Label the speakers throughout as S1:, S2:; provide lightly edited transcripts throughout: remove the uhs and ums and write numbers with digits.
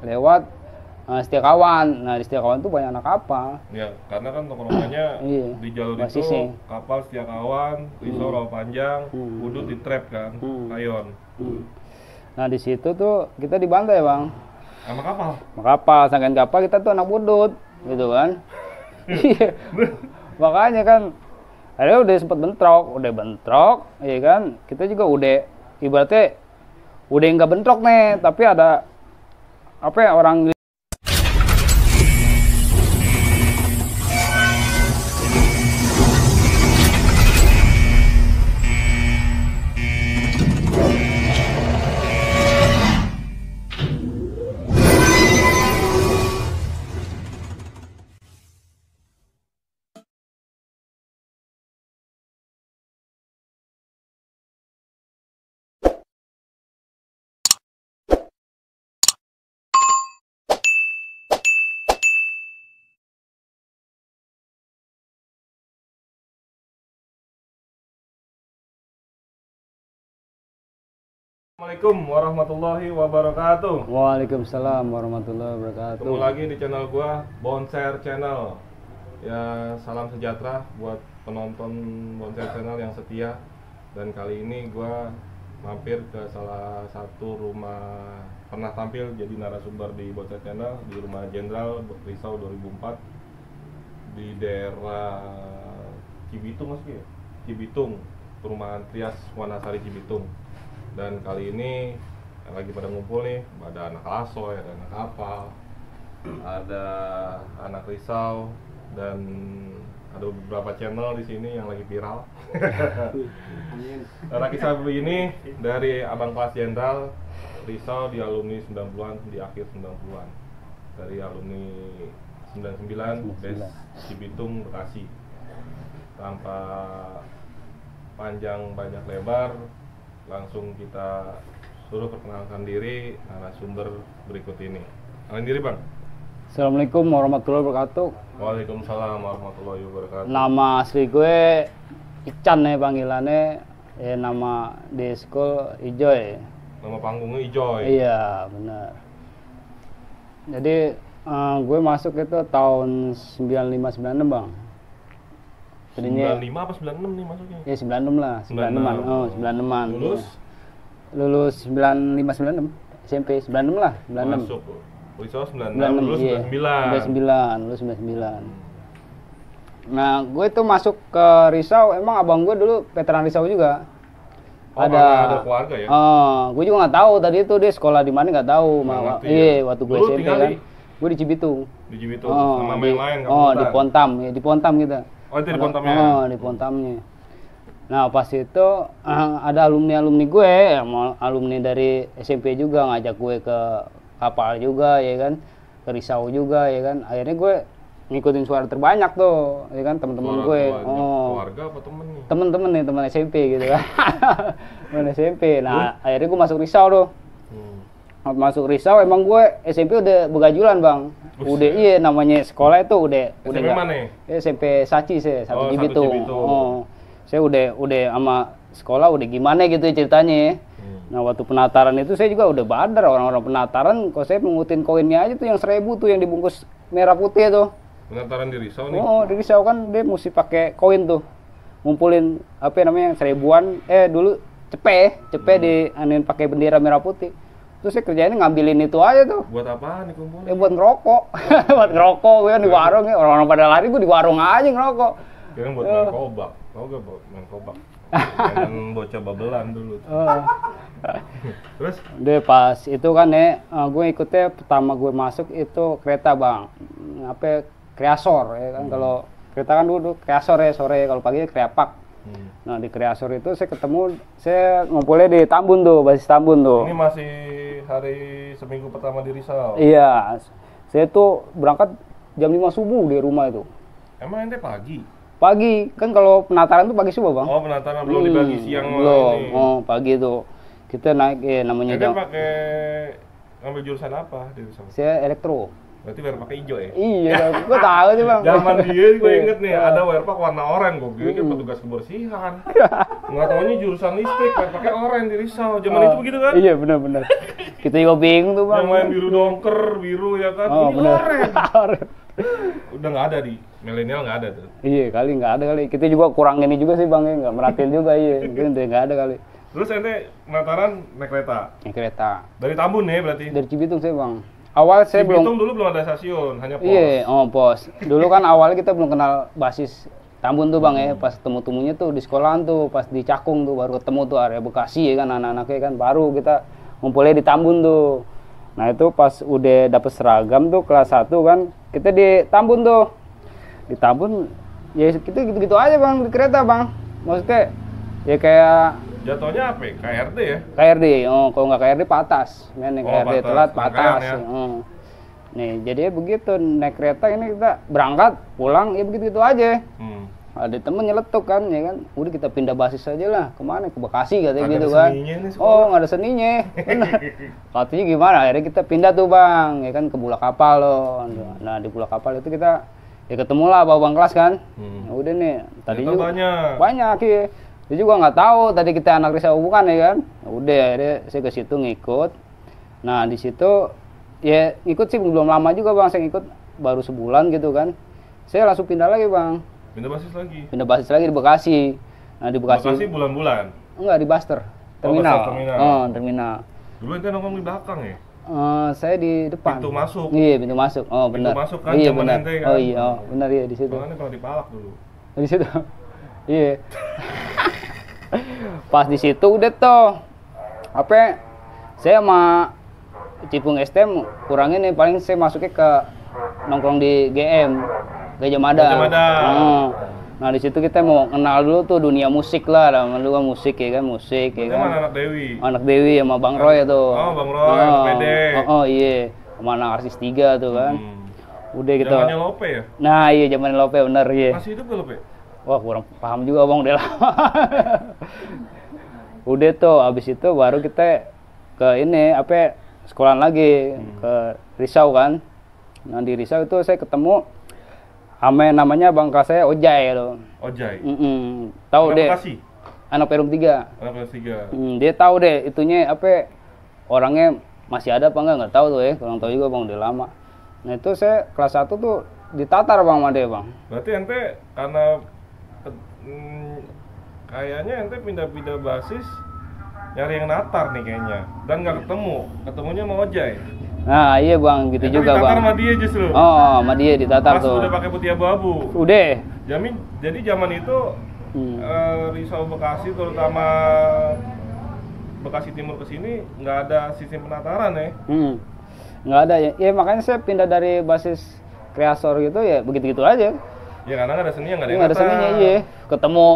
S1: lewat Setia Kawan. Nah di Setia Kawan tuh banyak anak kapal.
S2: Ya, karena kan tongkrongannya
S1: Iya,
S2: di jalur
S1: basisnya.
S2: itu kapal Setia Kawan, Risau Rawa Panjang, Udut di trap kan, Kayon.
S1: Nah di situ tuh kita dibantai bang.
S2: Sama kapal.
S1: Sama kapal, sangkain kapal kita tuh anak budut, gitu kan. Iya. Makanya kan, akhirnya udah sempet bentrok, ya kan. Kita juga udah, ibaratnya udah nggak bentrok nih, tapi ada apa ya orang.
S2: Assalamualaikum warahmatullahi wabarakatuh.
S1: Waalaikumsalam warahmatullahi wabarakatuh.
S2: Ketemu lagi di channel gua, Bonser Channel. Ya, salam sejahtera buat penonton Bonser Channel yang setia. Dan kali ini gua mampir ke salah satu rumah, pernah tampil jadi narasumber di Bonser Channel, di Rumah Jenderal Risau 2004 di daerah Cibitung, Mas ya? Cibitung, perumahan Trias Wanasari Cibitung. Dan kali ini yang lagi pada ngumpul nih, ada anak Lasoy, ada anak kapal, ada anak Risau, dan ada beberapa channel di sini yang lagi viral. Anak Risau ini dari abang kelas jenderal Risau di alumni 90-an, di akhir 90-an, dari alumni 99 Bes Cibitung Bekasi. Tanpa panjang banyak lebar, langsung kita suruh perkenalkan diri narasumber berikut ini. Kenalin diri bang.
S1: Assalamualaikum warahmatullahi wabarakatuh.
S2: Waalaikumsalam warahmatullahi wabarakatuh.
S1: Nama asli gue Ican ya panggilannya. Ya nama di school Ijoy.
S2: Nama panggungnya Ijoy.
S1: Iya benar. Jadi gue masuk itu tahun 95-96 bang. Jadinya
S2: 95 apa 96 nih masuknya?
S1: ya 96 lah, 96-an. Oh, 96-an.
S2: Lulus
S1: 95-96 SMP 96 lah, 96.
S2: Masuk. Risau 96, lulus
S1: iya.
S2: 99.
S1: Lulus 99. Nah, gue tuh masuk ke Risau, emang abang gue dulu veteran Risau juga.
S2: Oh, ada keluarga ya?
S1: Gue juga nggak tahu tadi itu dia sekolah di mana nggak tahu. Iya, waktu gue SMP kan. Gue di Cibitung.
S2: Di Cibitung. Sama main lain kan?
S1: Di Pontam, ya di Pontam kita.
S2: Oh, itu di Pontamnya?
S1: Di Pontamnya. Nah, pas itu ada alumni gue, alumni dari SMP juga ngajak gue ke kapal juga, ya kan, ke Risau juga, ya kan. Akhirnya gue ngikutin suara terbanyak tuh, ya kan, teman-teman gue.
S2: Keluarga apa temen nih?
S1: Temen-temen nih, teman SMP gitu kan. Teman SMP. Nah, akhirnya gue masuk Risau tuh. Masuk Risau, emang gue SMP udah begajulan bang. Udah iya namanya sekolah itu udah
S2: SMP mana?
S1: SMP Saci saya, satu Cibitung. Saya udah sama sekolah udah gimana gitu ceritanya. Nah waktu penataran itu saya juga udah badar orang-orang penataran. Kok saya mengutin koinnya aja tuh yang 1000 tuh yang dibungkus merah putih tuh.
S2: Penataran di Risau nih?
S1: Oh di Risau kan dia mesti pakai koin tuh, ngumpulin apa namanya 1000-an. Dulu cepet dianuin pakai bendera merah putih. Terus saya kerjainnya ngambilin itu aja tuh.
S2: Buat apaan nih kumpulin?
S1: Ya buat ngerokok. Buat ngerokok gue kan di warung ya. Orang-orang pada lari gue di warung aja ngerokok.
S2: Kira buat main kobak. Tau gak buat main kobak? Mainan bocah babelan dulu. Terus?
S1: Deh pas itu kan ya, gue ikutnya pertama gue masuk itu kereta bang. Apa Kreasor ya kan. Kalau kereta kan dulu Kreasor ya sore, kalau pagi Kreapak. Nah di Kreasor itu saya ngumpulnya di Tambun tuh, basis Tambun tuh.
S2: Ini masih hari seminggu pertama di Risau?
S1: Iya, saya tuh berangkat jam 5 subuh di rumah itu.
S2: Emang ente pagi?
S1: Pagi, kan kalau penataran tuh pagi subuh bang.
S2: Oh penataran belum dibagi siang
S1: belum.
S2: Ini.
S1: Oh pagi tuh, kita naik namanya
S2: jam. Ente pakai ngambil jurusan apa di Risau?
S1: Saya elektro.
S2: Berarti werpak hijau ya?
S1: Iya, gue tahu sih bang.
S2: Zaman dia gue inget nih, ada werpak warna oranye, gue pikir petugas kebersihan. Nggak taunya jurusan listrik, werpaknya oranye di Risau. Zaman itu begitu kan?
S1: Iya benar-benar. Kita juga bingung tuh bang.
S2: Yang main biru dongker, biru ya kan.
S1: Oh
S2: Ini
S1: benar.
S2: oren. Udah nggak ada di milenial, nggak ada tuh.
S1: Iya kali nggak ada kali. Kita juga kurang ini juga sih bang ya, nggak merhatiin juga iya. Mungkin udah nggak ada kali.
S2: Terus ente Nataran naik kereta.
S1: Naik kereta.
S2: Dari Tambun ya berarti.
S1: Dari Cibitung sih bang. Awal saya belum.
S2: Cibitung dulu belum ada stasiun, hanya pos.
S1: Iya, oh pos. Dulu kan awalnya kita belum kenal basis Tambun tuh bang ya. Pas temu-temunya tuh di sekolahan tuh, pas di Cakung tuh baru ketemu tuh area Bekasi ya kan anak-anaknya kan baru kita ngumpulnya di Tambun tuh. Nah itu pas udah dapet seragam tuh kelas 1 kan kita di Tambun tuh. Di Tambun ya kita gitu-gitu aja bang di kereta bang. Maksudnya ya kayak
S2: Jatuhnya apa ya? KRD ya?
S1: KRD, oh kalau nggak KRD patas, men KRD
S2: patas.
S1: telat
S2: Rangkaian
S1: patas.
S2: ya?
S1: Nih jadi begitu naik kereta ini kita berangkat pulang ya begitu aja. Ada temen nyeletuk kan, ya kan, udah kita pindah basis aja lah, kemana, ke Bekasi katanya gitu kan. Oh nggak ada seninya, bener. Katanya gimana, akhirnya kita pindah tuh bang, ya kan ke Bulak Kapal loh. Nah di Bulak Kapal itu kita ya ketemu lah bang kelas kan. Ya udah nih, tadi juga banyak ya. Dia juga nggak tahu tadi kita anak Risa Hubungan ya kan. Udah akhirnya saya ke situ ngikut. Nah di situ ya ngikut sih belum lama juga bang, saya ngikut baru sebulan gitu kan. Saya langsung pindah lagi bang.
S2: Pindah basis lagi? Pindah
S1: basis lagi di Bekasi. Nah di
S2: Bekasi bulan-bulan?
S1: Enggak, di Buster. Terminal.
S2: Oh, terminal.
S1: Oh, terminal.
S2: Dulu ente nongkrong di belakang ya?
S1: Saya di depan.
S2: Pintu masuk?
S1: Iya, pintu masuk. Oh benar.
S2: Pintu masuk kan?
S1: Iya benar.
S2: Kan?
S1: Oh iya, oh, benar iya di situ.
S2: Soalnya kalau dipalak dulu.
S1: Di situ. Iya. Pas di situ udah tuh. Apa? Saya sama Cipung STM kurangin nih, paling saya masuknya ke nongkrong di GM. Gajah Mada. Nah di situ kita mau kenal dulu tuh dunia musik lah, dulu kan musik ya kan, musik ya kan.
S2: Anak Dewi.
S1: Anak Dewi sama Bang Roy tuh.
S2: Oh Bang Roy, PD.
S1: Oh iya, sama anak Arsis 3 tuh kan. Udah gitu.
S2: Zamannya Lope ya?
S1: Nah iya zaman Lope bener iya.
S2: Masih hidup gak Lope?
S1: Wah kurang paham juga bang, udah lama. Udah tuh, abis itu baru kita ke ini apa sekolahan lagi ke Risau kan. Nah di Risau itu saya ketemu ame namanya bang kelas saya Ojai loh.
S2: Ojai.
S1: Tahu deh.
S2: Bekasi?
S1: Anak Perum 3.
S2: Anak Perum 3.
S1: Dia tahu deh itunya apa orangnya masih ada apa nggak tahu tuh ya. Kurang tahu juga bang, udah lama. Nah itu saya kelas 1 tuh ditatar bang sama dia bang.
S2: Berarti ente karena kayaknya ente pindah-pindah basis nyari yang natar nih kayaknya dan nggak ketemunya sama Ojai.
S1: Nah iya bang, gitu
S2: ente
S1: juga bang.
S2: Ditatar sama dia justru.
S1: Oh, sama dia ditatar
S2: pas
S1: tuh.
S2: Udah pakai putih abu-abu.
S1: Udah.
S2: Jadi zaman itu Risau Bekasi terutama Bekasi Timur ke sini nggak ada sistem penataran ya.
S1: Nggak ada ya. Ya makanya saya pindah dari basis kreasor gitu ya begitu-gitu aja.
S2: Ya karena nggak ada seninya, nggak ada
S1: nggak ada seninya, iya. Ketemu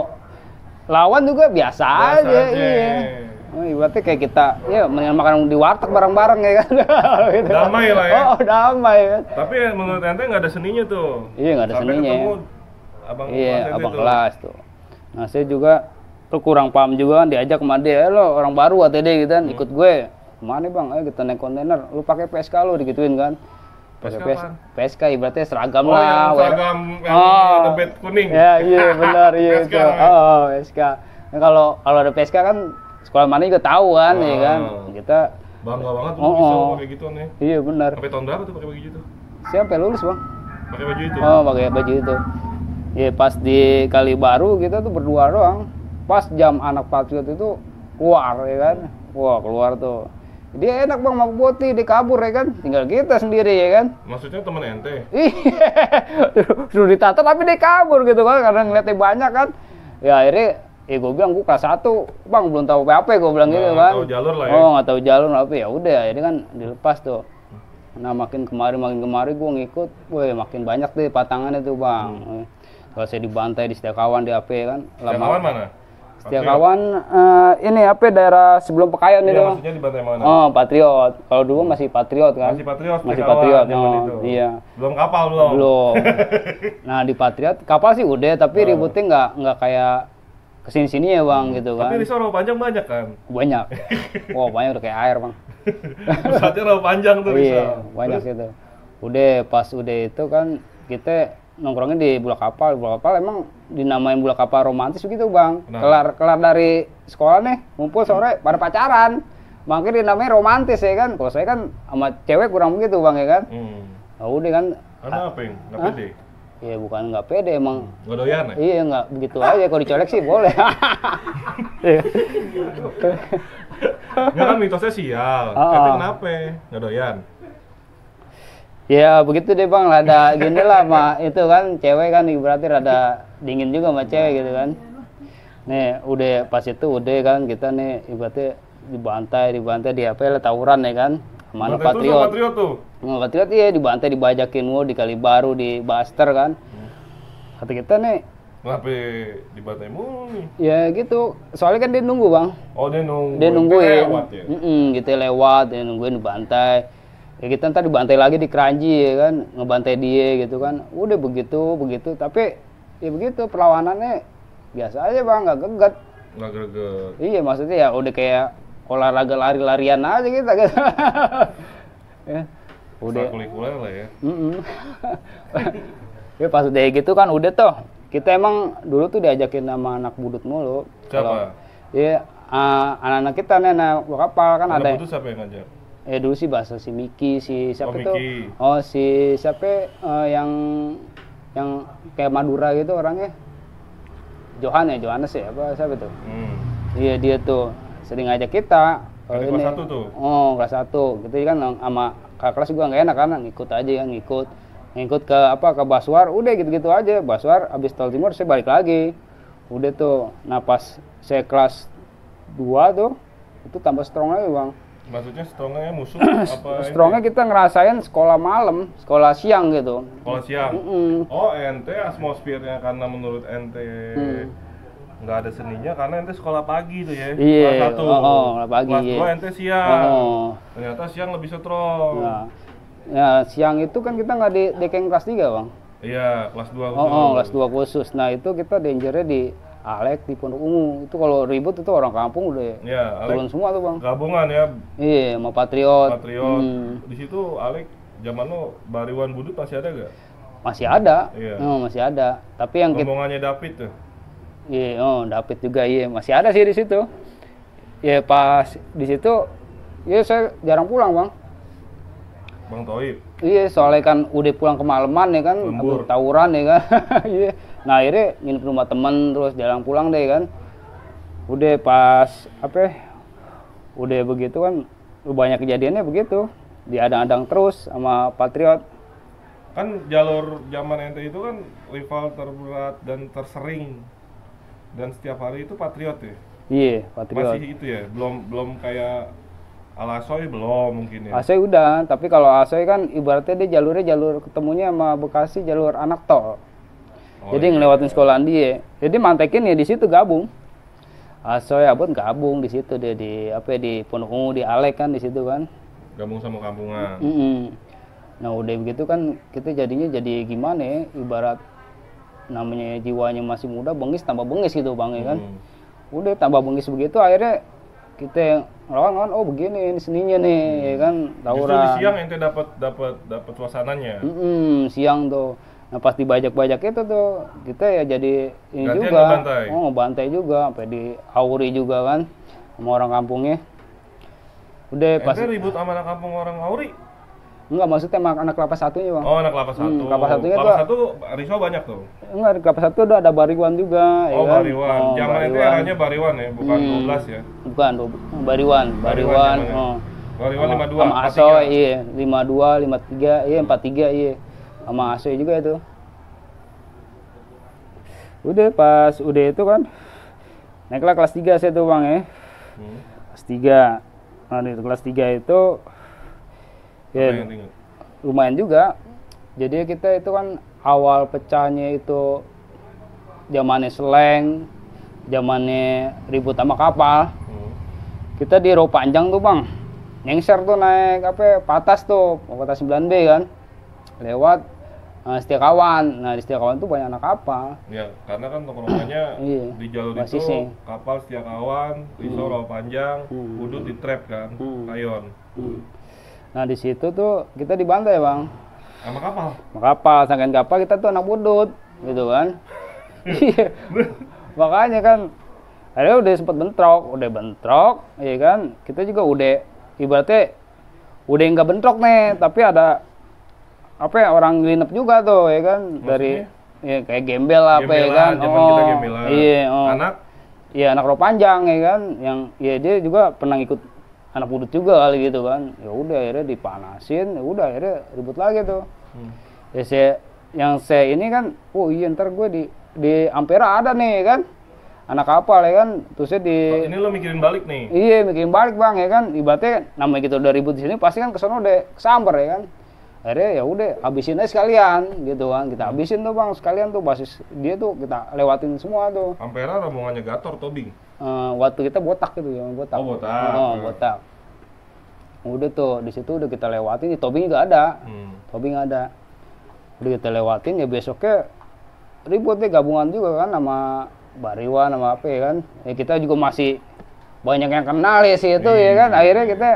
S1: lawan juga biasa aja. Iya. Oh, ibaratnya kayak kita ya makan di warteg bareng-bareng ya kan. Gitu.
S2: Damai lah ya.
S1: Oh, damai kan.
S2: Tapi menurut ente nggak ada seninya tuh.
S1: Iya, nggak ada seninya.
S2: Ketemu abang
S1: abang kelas tuh. Nah, saya juga tuh kurang paham juga kan, diajak sama dia, lo orang baru ATD gitu kan, ikut gue. Kemana bang? Ayo kita naik kontainer. Lu pakai PSK lu digituin kan. PSK ibaratnya seragam lah.
S2: Seragam yang dompet kuning.
S1: Ya, iya benar iya itu. Oh, PSK. Nah, kalau ada PSK kan sekolah mana juga tahu kan, ya kan. Kita
S2: bangga banget tuh bisa pakai gitu nih.
S1: Iya benar.
S2: Sampai tahun berapa tuh pakai baju itu?
S1: Siapa lulus bang?
S2: Pakai baju itu.
S1: Oh, pakai baju itu. Ya pas di Kalibaru kita tuh berdua doang. Pas jam anak patriot itu keluar ya kan. Wah keluar tuh. Dia enak bang, mabuk boti, dia kabur ya kan. Tinggal kita sendiri ya kan.
S2: Maksudnya temen ente?
S1: Iya. Suruh ditata tapi dia kabur gitu kan, karena ngeliatnya banyak kan. Ya akhirnya gue bilang gue kelas 1 bang belum tahu apa gue bilang gitu kan.
S2: Nggak tahu jalur lah ya.
S1: Oh nggak tahu jalur apa ya udah ini kan dilepas tuh. Nah makin kemari gue ngikut, woi makin banyak deh patangannya tuh bang. Kalau saya dibantai di Setiakawan di AP kan.
S2: Setiakawan mana?
S1: Setiakawan ini apa daerah sebelum Pekayon itu.
S2: Maksudnya di bantai mana?
S1: Oh Patriot. Kalau dulu masih Patriot kan.
S2: Masih Patriot.
S1: Masih Patriot.
S2: Oh,
S1: iya.
S2: Belum kapal belum.
S1: Belum. Nah di Patriot kapal sih udah tapi ributnya nggak kayak kesini-sini ya bang gitu kan.
S2: Tapi Risau rawa panjang banyak kan?
S1: Banyak. Wow banyak udah kayak air bang.
S2: Pusatnya rawa panjang tuh Risau.
S1: Iya banyak gitu. Udah pas udah itu kan kita nongkrongnya di Bulak Kapal. Bulak Kapal emang dinamain Bulak Kapal romantis begitu bang. Kelar dari sekolah nih ngumpul sore pada pacaran. makanya namanya romantis ya kan. Kalau saya kan sama cewek kurang begitu bang ya kan. Nah, udah kan.
S2: Karena apa yang nggak pede?
S1: Iya bukan nggak pede emang.
S2: Nggak doyan ya?
S1: Iya nggak begitu aja. Kalau dicolek sih boleh.
S2: Nggak kan mitosnya sial. Itu kenapa? Nggak doyan?
S1: Ya begitu deh bang, rada gini lah sama itu kan cewek kan berarti rada dingin juga sama cewek gitu kan. Nih udah pas itu udah kan kita nih ibaratnya dibantai di apa ya tawuran ya kan. Mana Patriot.
S2: Patriot tuh.
S1: Patriot iya dibantai dibajakin mulu di Kalibaru di Buster kan. Kata kita nih.
S2: Kenapa dibantai mulu nih?
S1: Ya gitu, soalnya kan dia nunggu bang.
S2: Oh dia nunggu.
S1: Dia nungguin.
S2: Lewat ya?
S1: Gitu lewat, dia nungguin dibantai. Ya kita ntar dibantai lagi di Keranji ya kan, ngebantai dia gitu kan. Udah begitu, tapi ya begitu perlawanannya biasa aja bang, nggak geget.
S2: Nggak greget.
S1: Iya maksudnya ya udah kayak olahraga lari-larian aja kita gitu. Ya, udah.
S2: Kulik-kulik lah ya.
S1: Ya pas udah gitu kan udah tuh. Kita emang dulu tuh diajakin sama anak budut mulu.
S2: Siapa?
S1: Iya anak-anak kita nih anak kapal kan ada.
S2: Anak budut siapa yang ngajak?
S1: Dulu sih bahasa si Miki, si siapa tuh?
S2: Miki.
S1: Oh si siapa yang kayak Madura gitu orangnya. Johannes ya apa siapa tuh? Iya dia tuh sering ngajak kita.
S2: Ada kelas 1 tuh?
S1: Oh kelas 1. Gitu kan sama kakak kelas juga nggak enak kan ngikut aja kan ngikut ke ke Baswar. Udah gitu-gitu aja. Baswar abis Tol Timur saya balik lagi. Udah tuh. Nah pas saya kelas 2 tuh itu tambah strong lagi bang.
S2: Maksudnya strongnya musuh apa?
S1: Strongnya kita ngerasain sekolah malam, sekolah siang gitu.
S2: Sekolah siang? Oh ente atmosfernya karena menurut ente nggak ada seninya karena ente sekolah pagi tuh ya?
S1: Iya,
S2: kelas 1.
S1: Sekolah pagi.
S2: Kelas 2 ente siang. Ternyata siang lebih strong.
S1: Nah, ya siang itu kan kita nggak di dekeng kelas 3 bang.
S2: Iya, kelas 2 khusus.
S1: Kelas 2 khusus. Nah itu kita dangernya di Alek di Pondok Ungu. Itu kalau ribut itu orang kampung udah turun semua tuh bang.
S2: Gabungan ya?
S1: Iya, sama Patriot.
S2: Di situ Alek zaman lo Bariwan Budut masih ada gak?
S1: Masih ada.
S2: Iya.
S1: Masih ada. Tapi yang
S2: rombongannya David tuh.
S1: Iya, David juga iya masih ada sih di situ. Ya pas di situ, ya saya jarang pulang bang.
S2: Bang Toib.
S1: Iya, soalnya kan udah pulang kemalaman ya kan, tawuran ya kan. Iya. Nah akhirnya nginep rumah temen terus jarang pulang deh kan. Udah pas udah begitu kan banyak kejadiannya begitu. Diadang-adang terus sama Patriot.
S2: Kan jalur zaman ente itu kan rival terberat dan tersering. Dan setiap hari itu Patriot ya?
S1: Iya, Patriot.
S2: Masih itu ya? Belum kayak Alasoy belum mungkin ya?
S1: Asoy udah, tapi kalau Asoy kan ibaratnya dia jalur ketemunya sama Bekasi jalur anak tol. Jadi ngelewatin sekolahan dia. Jadi mantekin ya di situ gabung. Asoy Abon gabung di situ dia di Pondok Ungu di Alek kan di situ kan.
S2: Gabung sama kampungan.
S1: Nah udah begitu kan kita jadinya jadi gimana ya? Ibarat namanya jiwanya masih muda, bengis tambah bengis gitu bang ya kan. Udah tambah bengis begitu akhirnya kita ngelawan oh begini ini seninya nih ya kan tawuran.
S2: Justru di siang ente dapat suasananya.
S1: Siang tuh. Nah pas dibajak-bajak itu tuh kita ya jadi ini
S2: gantian
S1: juga
S2: ngebantai.
S1: Ngebantai juga sampai di Auri juga kan sama orang kampungnya. Udah pas
S2: ribut sama anak kampung orang Auri?
S1: Enggak, maksudnya sama anak kelapa satunya bang.
S2: Oh anak kelapa 1.
S1: Kelapa satunya
S2: kelapa 1 risau banyak tuh?
S1: Enggak, di kelapa 1 udah ada Bariwan juga ya kan?
S2: Bariwan, zaman itu eranya Bariwan ya, bukan 12 ya?
S1: Bukan, Bariwan Bariwan
S2: 52
S1: sama Asoy, iya 52, 53, iya 43 iya sama Asoy juga itu. Udah pas udah itu kan naiklah kelas 3 saya tuh bang ya. Kelas 3. Nah di kelas 3 itu ya lumayan juga. Jadi kita itu kan awal pecahnya itu zamannya Seleng, zamannya ribut sama kapal. Kita di Row Panjang tuh bang, nyengser tuh naik patas tuh, patas 9B kan, lewat Setiakawan. Nah di Setiakawan tuh banyak anak kapal. Ya
S2: karena kan tongkrongannya di jalur itu kapal Setiakawan, risau Row Panjang, Udut di trap kan, Kayon.
S1: Nah di situ tuh kita dibantai bang.
S2: Sama kapal?
S1: Sama kapal, sangkain kapal kita tuh anak budut, gitu kan. Makanya kan Akhirnya udah bentrok, ya kan. Kita juga udah ibaratnya udah nggak bentrok nih, tapi ada apa ya, orang nginep juga tuh, ya kan.
S2: Maksudnya?
S1: Dari ya kayak gembel apa ya kan.
S2: Zaman kita gembelan.
S1: Iya,
S2: Anak?
S1: Iya, anak rok panjang ya kan, yang ya dia juga pernah ikut anak budut juga kali gitu kan. Ya udah akhirnya dipanasin, ya udah akhirnya ribut lagi tuh. Ya saya ini kan, oh iya ntar gue di Ampera ada nih kan, anak kapal ya kan, terusnya
S2: Ini lo mikirin balik nih?
S1: iya mikirin balik bang ya kan, ibaratnya namanya kita udah ribut di sini pasti kan kesono udah kesamber ya kan. Akhirnya ya udah habisin aja sekalian gitu kan, kita habisin tuh bang sekalian tuh basis dia tuh kita lewatin semua tuh.
S2: Ampera rombongannya Gator, Tobing?
S1: Waktu kita botak gitu ya, botak.
S2: Oh, botak.
S1: Botak. Udah tuh di situ udah kita lewatin, di Tobing juga ada. Tobing ada. Udah kita lewatin ya besoknya ribut deh gabungan juga kan sama Bariwan sama apa ya kan. Ya kita juga masih banyak yang kenal ya sih itu ya kan. Akhirnya kita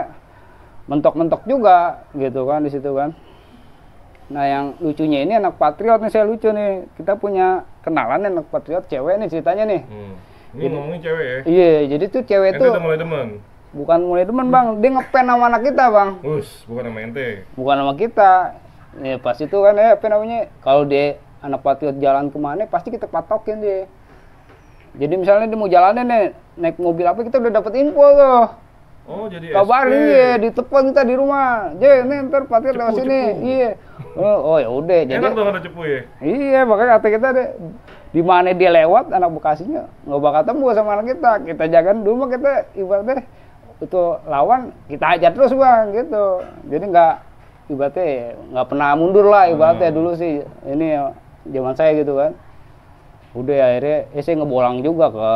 S1: mentok-mentok juga gitu kan di situ kan. Nah yang lucunya ini anak Patriot nih, saya lucu nih. Kita punya kenalan nih anak Patriot cewek nih ceritanya nih.
S2: Ini ngomongin cewek ya?
S1: Iya, jadi tuh cewek
S2: Ente
S1: tuh
S2: udah mulai demen?
S1: bukan mulai demen bang, dia ngepen sama anak kita bang.
S2: Bukan sama ente?
S1: Bukan sama kita. Ya pas itu kan ya apa namanya, kalau dia anak Patriot jalan kemana pasti kita patokin dia. Jadi misalnya dia mau jalannya nih, naik mobil apa kita udah dapet info tuh.
S2: Oh jadi
S1: Kabarin iya, ditelepon kita di rumah. Nih ntar Patriot lewat sini. Iya. Oh ya udah. Jadi
S2: enak dong ada cepu ya?
S1: Iya, makanya kata kita deh, di mana dia lewat anak Bekasinya nggak bakal tembus sama anak kita. Kita jagain dulu, kita ibaratnya itu lawan kita ajar terus bang gitu. Jadi nggak ibaratnya nggak pernah mundur lah ibaratnya dulu sih. Ini zaman saya gitu kan. Udah akhirnya saya ngebolang juga ke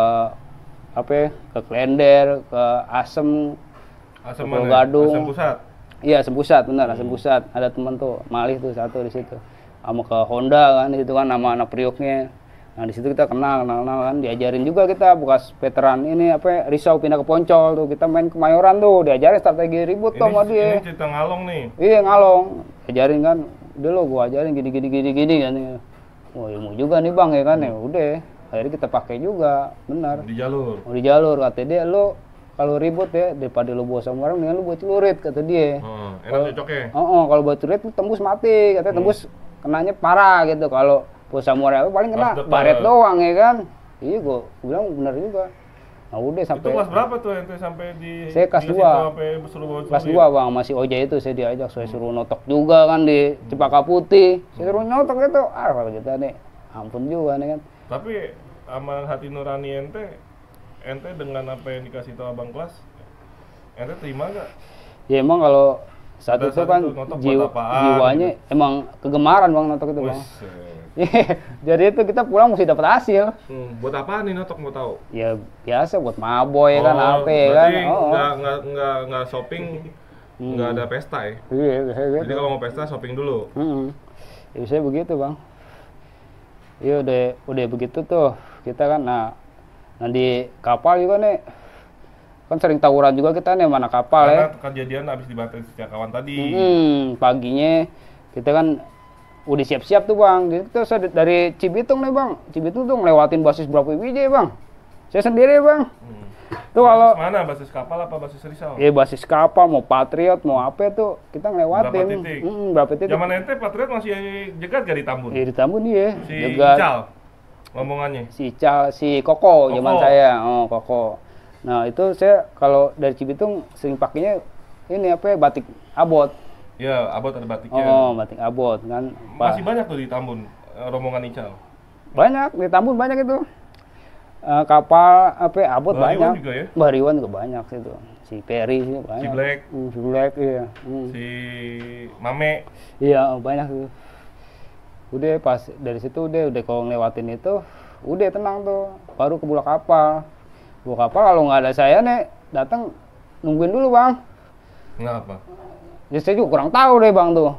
S1: apa ya, ke Klender, ke Asem
S2: mana?
S1: Gadung.
S2: Asem Pusat?
S1: Iya, Asem Pusat, benar, Asem Pusat. Ada teman tuh, Malih tuh satu di situ. Sama ke Honda kan, di situ kan nama anak prioknya. Nah, di situ kita kenal kan, diajarin juga kita bekas veteran ini apa ya, Risau pindah ke Poncol tuh, kita main Kemayoran tuh, diajarin strategi ribut tuh sama dia.
S2: Ini cerita ngalong nih.
S1: Iya, ngalong. Diajarin kan, udah lo gua ajarin gini kan. Wah, ilmu juga nih Bang ya kan, ya udah. Akhirnya kita pakai juga, benar.
S2: Di jalur.
S1: Di jalur, kata dia, lo kalau ribut ya daripada lo bawa sama orang, mendingan lo buat celurit, kata dia.
S2: Enak cocoknya.
S1: Kalau buat celurit lo tembus mati, katanya tembus kenanya parah gitu. Kalau bawa samurai paling kena baret doang ya kan. Iya, gua bilang benar juga. Nah udah sampai.
S2: Itu kelas berapa tuh ente sampai di?
S1: Saya kelas 2. Kelas 2 Bang, masih Oja itu saya diajak, saya suruh notok juga kan di Cempaka Putih. Saya suruh notok itu, kalau kita nih, ampun juga nih kan.
S2: Tapi amal hati nurani ente dengan apa yang dikasih tahu abang kelas, ente terima gak?
S1: Ya emang kalau saat itu kan jiwanya emang kegemaran Bang notok itu Bang. Jadi itu kita pulang mesti dapat hasil.
S2: Buat apa nih notok mau tahu?
S1: Ya biasa buat maboy kan apa ya kan.
S2: Nggak shopping, nggak ada pesta ya?
S1: Iya.
S2: Jadi kalau mau pesta shopping dulu.
S1: Ya saya begitu Bang. Iya udah begitu tuh kita kan. Nah di kapal juga nih kan sering tawuran juga kita nih mana kapal. Karena
S2: ya. Kejadian habis dibantai sejak kawan tadi.
S1: Paginya kita kan udah siap-siap tuh Bang. Jadi kita dari Cibitung nih Bang. Cibitung tuh ngelewatin basis berapa biji Bang? Saya sendiri Bang. Tuh kalau
S2: mana basis kapal apa basis Risau?
S1: Iya basis kapal, mau Patriot, mau apa tuh kita ngelewatin.
S2: Berapa titik?
S1: Berapa titik?
S2: Zaman ente Patriot masih jegat gak di Tambun?
S1: Iya di Tambun iya.
S2: Si Ical ngomongannya?
S1: Si Ical, si Koko zaman saya. Koko. Nah itu saya kalau dari Cibitung sering pakainya ini apa ya, batik abot.
S2: Ya, abot ada batiknya.
S1: Batik abot kan.
S2: Masih banyak tuh di Tambun rombongan Ical?
S1: Banyak, di Tambun banyak itu. Kapal apa abot
S2: Bariwan
S1: banyak.
S2: Juga ya?
S1: Bariwan juga banyak sih tuh. Si Perry sih banyak. Si Black iya.
S2: Si Mame.
S1: Iya, banyak tuh. Udah pas dari situ udah kalau ngelewatin itu udah tenang tuh. Baru ke bulak kapal. Bulak kapal kalau nggak ada saya nih datang nungguin dulu Bang.
S2: Kenapa?
S1: Ya saya juga kurang tahu deh Bang tuh.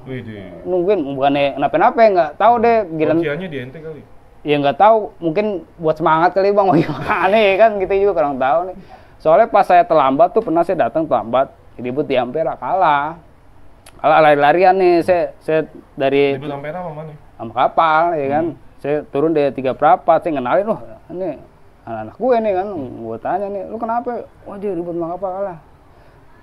S1: Nungguin bukannya kenapa-napa nggak tahu deh.
S2: Kunciannya di ente kali.
S1: Ya nggak tahu, mungkin buat semangat kali Bang, gimana kan kita juga kurang tahu nih. Soalnya pas saya terlambat tuh pernah saya datang terlambat, ribut di Ampera kalah lari-larian nih, saya dari
S2: ribut Ampera sama mana?
S1: Sama kapal ya kan, saya turun dari 3 perapat, saya ngenalin loh, ini anak-anak gue nih kan, gue tanya nih, lu kenapa? Wah dia ribut sama apa kalah.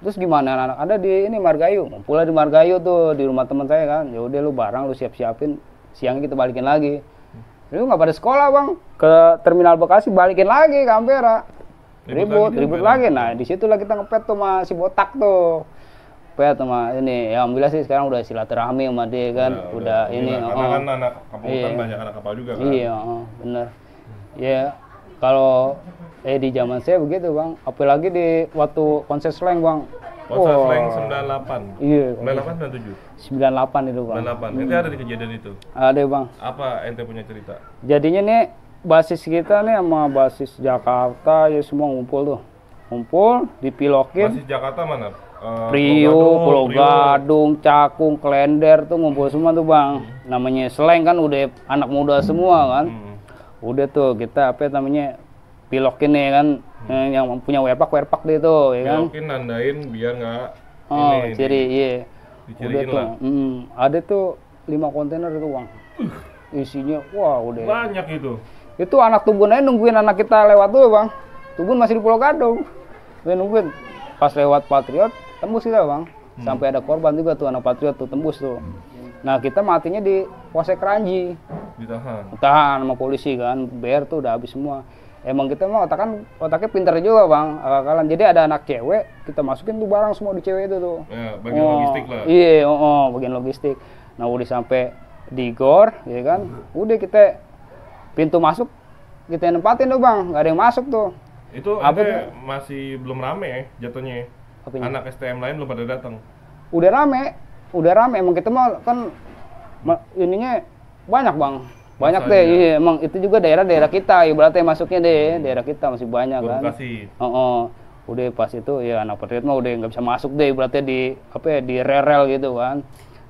S1: Terus gimana anak-anak? Ada di ini Margahayu, ngumpulnya di Margahayu tuh di rumah teman saya kan. Ya udah lu barang lu siap-siapin, siangnya kita balikin lagi. Lu nggak pada sekolah bang, ke terminal Bekasi balikin lagi ke Ampera. Ribut lagi. Nah disitulah kita ngepet tuh sama si botak tuh. Pet sama ini, ya alhamdulillah sih sekarang udah silaturahmi sama dia kan,
S2: Ya,
S1: udah ini.
S2: Karena kan anak kapal hutan banyak anak kapal juga kan.
S1: Iya, bener. Ya kalau di zaman saya begitu bang, apalagi di waktu konser slang bang.
S2: Konser
S1: Wah.
S2: slang 98.
S1: Iya. 98
S2: 97.
S1: itu bang.
S2: 98. Ente ada di kejadian itu.
S1: Ada bang.
S2: Apa ente punya cerita?
S1: Jadinya nih basis kita nih sama basis Jakarta ya semua ngumpul tuh. Ngumpul dipilokin.
S2: Basis Jakarta mana?
S1: Priuk, Pulau Gadung, Cakung, Klender tuh ngumpul semua tuh bang. Namanya slang kan udah anak muda semua kan. Udah tuh kita apa namanya pilokin nih kan, yang punya werpak deh tuh ya kan.
S2: Pilokin nandain biar nggak
S1: Ciri iya. Udah
S2: diciriin
S1: tuh.
S2: lah.
S1: Ada tuh 5 kontainer itu bang. Isinya wah udah.
S2: Banyak itu.
S1: Itu anak Tubun aja nungguin anak kita lewat tuh bang. Tubun masih di Pulau Gadung. Dia nungguin. Pas lewat Patriot, tembus kita bang. Sampai ada korban juga tuh anak Patriot tuh tembus tuh. Nah kita matinya di Polsek Kranji. Ditahan sama polisi kan. BR tuh udah habis semua. Emang kita mah otaknya pintar juga bang. Akal-akalan. Jadi ada anak cewek, kita masukin tuh barang semua di cewek itu tuh.
S2: Ya, bagian logistik lah.
S1: Iya, bagian logistik. Nah udah sampai di GOR, ya kan. Udah kita pintu masuk kita nempatin tuh bang. Gak ada yang masuk tuh.
S2: Itu ente masih belum rame ya jatuhnya.
S1: Apanya?
S2: Anak STM lain belum pada datang.
S1: Udah rame. Emang kita mah kan ininya banyak bang. Banyak deh, iya emang itu juga daerah kita. Ibaratnya masuknya deh, daerah kita masih banyak kan. Udah pas itu ya anak Patriot mah udah nggak bisa masuk deh. Ibaratnya di di rel gitu kan.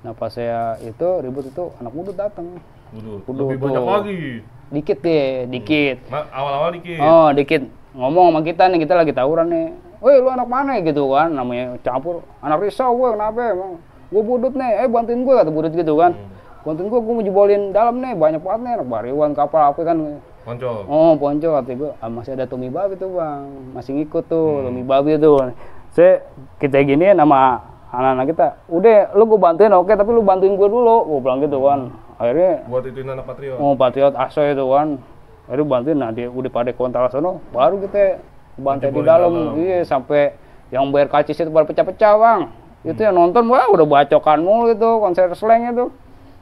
S1: Nah pas saya itu ribut itu anak muda datang.
S2: Lebih banyak lagi.
S1: Dikit.
S2: Awal-awal dikit.
S1: Dikit. Ngomong sama kita nih, kita lagi tawuran nih. Woi lu anak mana gitu kan, namanya campur. Anak risau gue kenapa emang? Gue budut nih, bantuin gue kata budut gitu kan. Bantuin gue mau jebolin dalam nih, banyak banget nih anak bariwan, kapal apa kan.
S2: Poncol.
S1: Poncol kata gue. Masih ada Tommy Babi tuh bang, masih ngikut tuh Tommy Babi tuh. Kita giniin sama anak-anak kita. Udah lu gue bantuin oke, tapi lu bantuin gue dulu. Gue bilang gitu kan. Akhirnya
S2: buat ituin anak Patriot.
S1: Patriot Asoy itu kan. Akhirnya bantuin, nah dia udah pada kontal sono, baru kita bantai di dalam. Iya, sampai yang bayar kacis itu pada pecah-pecah bang. Itu yang nonton wah udah bacokan mulu gitu konser slang itu.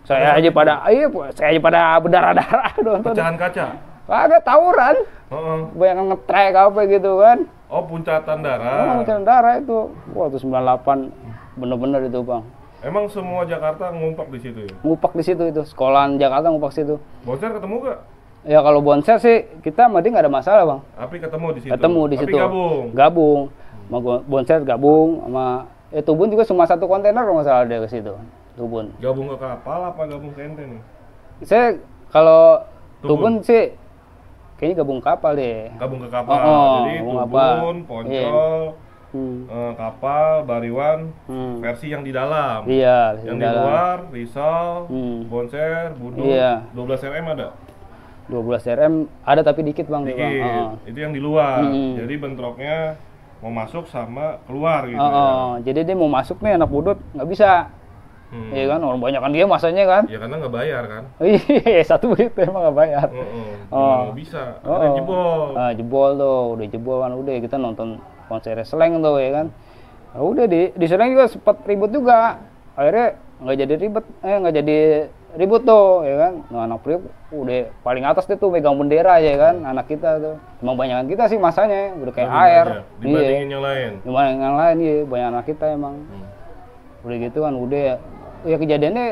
S1: Saya aja pada berdarah-darah nonton.
S2: Pecahan kaca.
S1: Kagak tawuran. Banyak ngetrek apa gitu kan.
S2: Puncatan darah.
S1: Puncatan darah itu. Waktu 98 bener-bener itu bang.
S2: Emang semua Jakarta ngumpak di situ ya?
S1: Ngumpak di situ itu, sekolahan Jakarta ngumpak situ.
S2: Bonser ketemu gak?
S1: Ya kalau bonser sih kita sama dia nggak ada masalah bang.
S2: Tapi ketemu di situ.
S1: Tapi gabung. Sama bonser gabung sama Tubun juga cuma satu kontainer kalau nggak salah dia ke situ. Tubun.
S2: Gabung ke kapal apa gabung ke ente nih?
S1: Saya kalau Tubun sih kayaknya gabung kapal deh.
S2: Gabung ke kapal. Jadi Tubun, Poncol, kapal, bariwan, versi yang di dalam.
S1: Iya.
S2: Yang di luar, risau, bonser, budut, 12 RM ada.
S1: 12 RM ada tapi dikit bang.
S2: Dikit. Itu yang di luar. Jadi bentroknya mau masuk sama keluar gitu.
S1: Jadi dia mau masuk nih anak budut nggak bisa. Iya kan orang banyak kan dia masanya kan.
S2: Ya karena nggak bayar kan.
S1: Iya satu itu emang nggak bayar.
S2: Nggak bisa. Ada jebol.
S1: Jebol tuh udah jebol kan udah kita nonton konser slang tuh ya kan. Udah di slang juga sempat ribut juga. Akhirnya nggak jadi ribut tuh ya kan. Nah anak Priok udah paling atas deh tuh megang bendera ya kan anak kita tuh. Emang banyakan kita sih masanya udah kayak air.
S2: Dibandingin yang lain.
S1: Dibandingin yang lain iya banyak anak kita emang. Udah gitu kan udah ya kejadiannya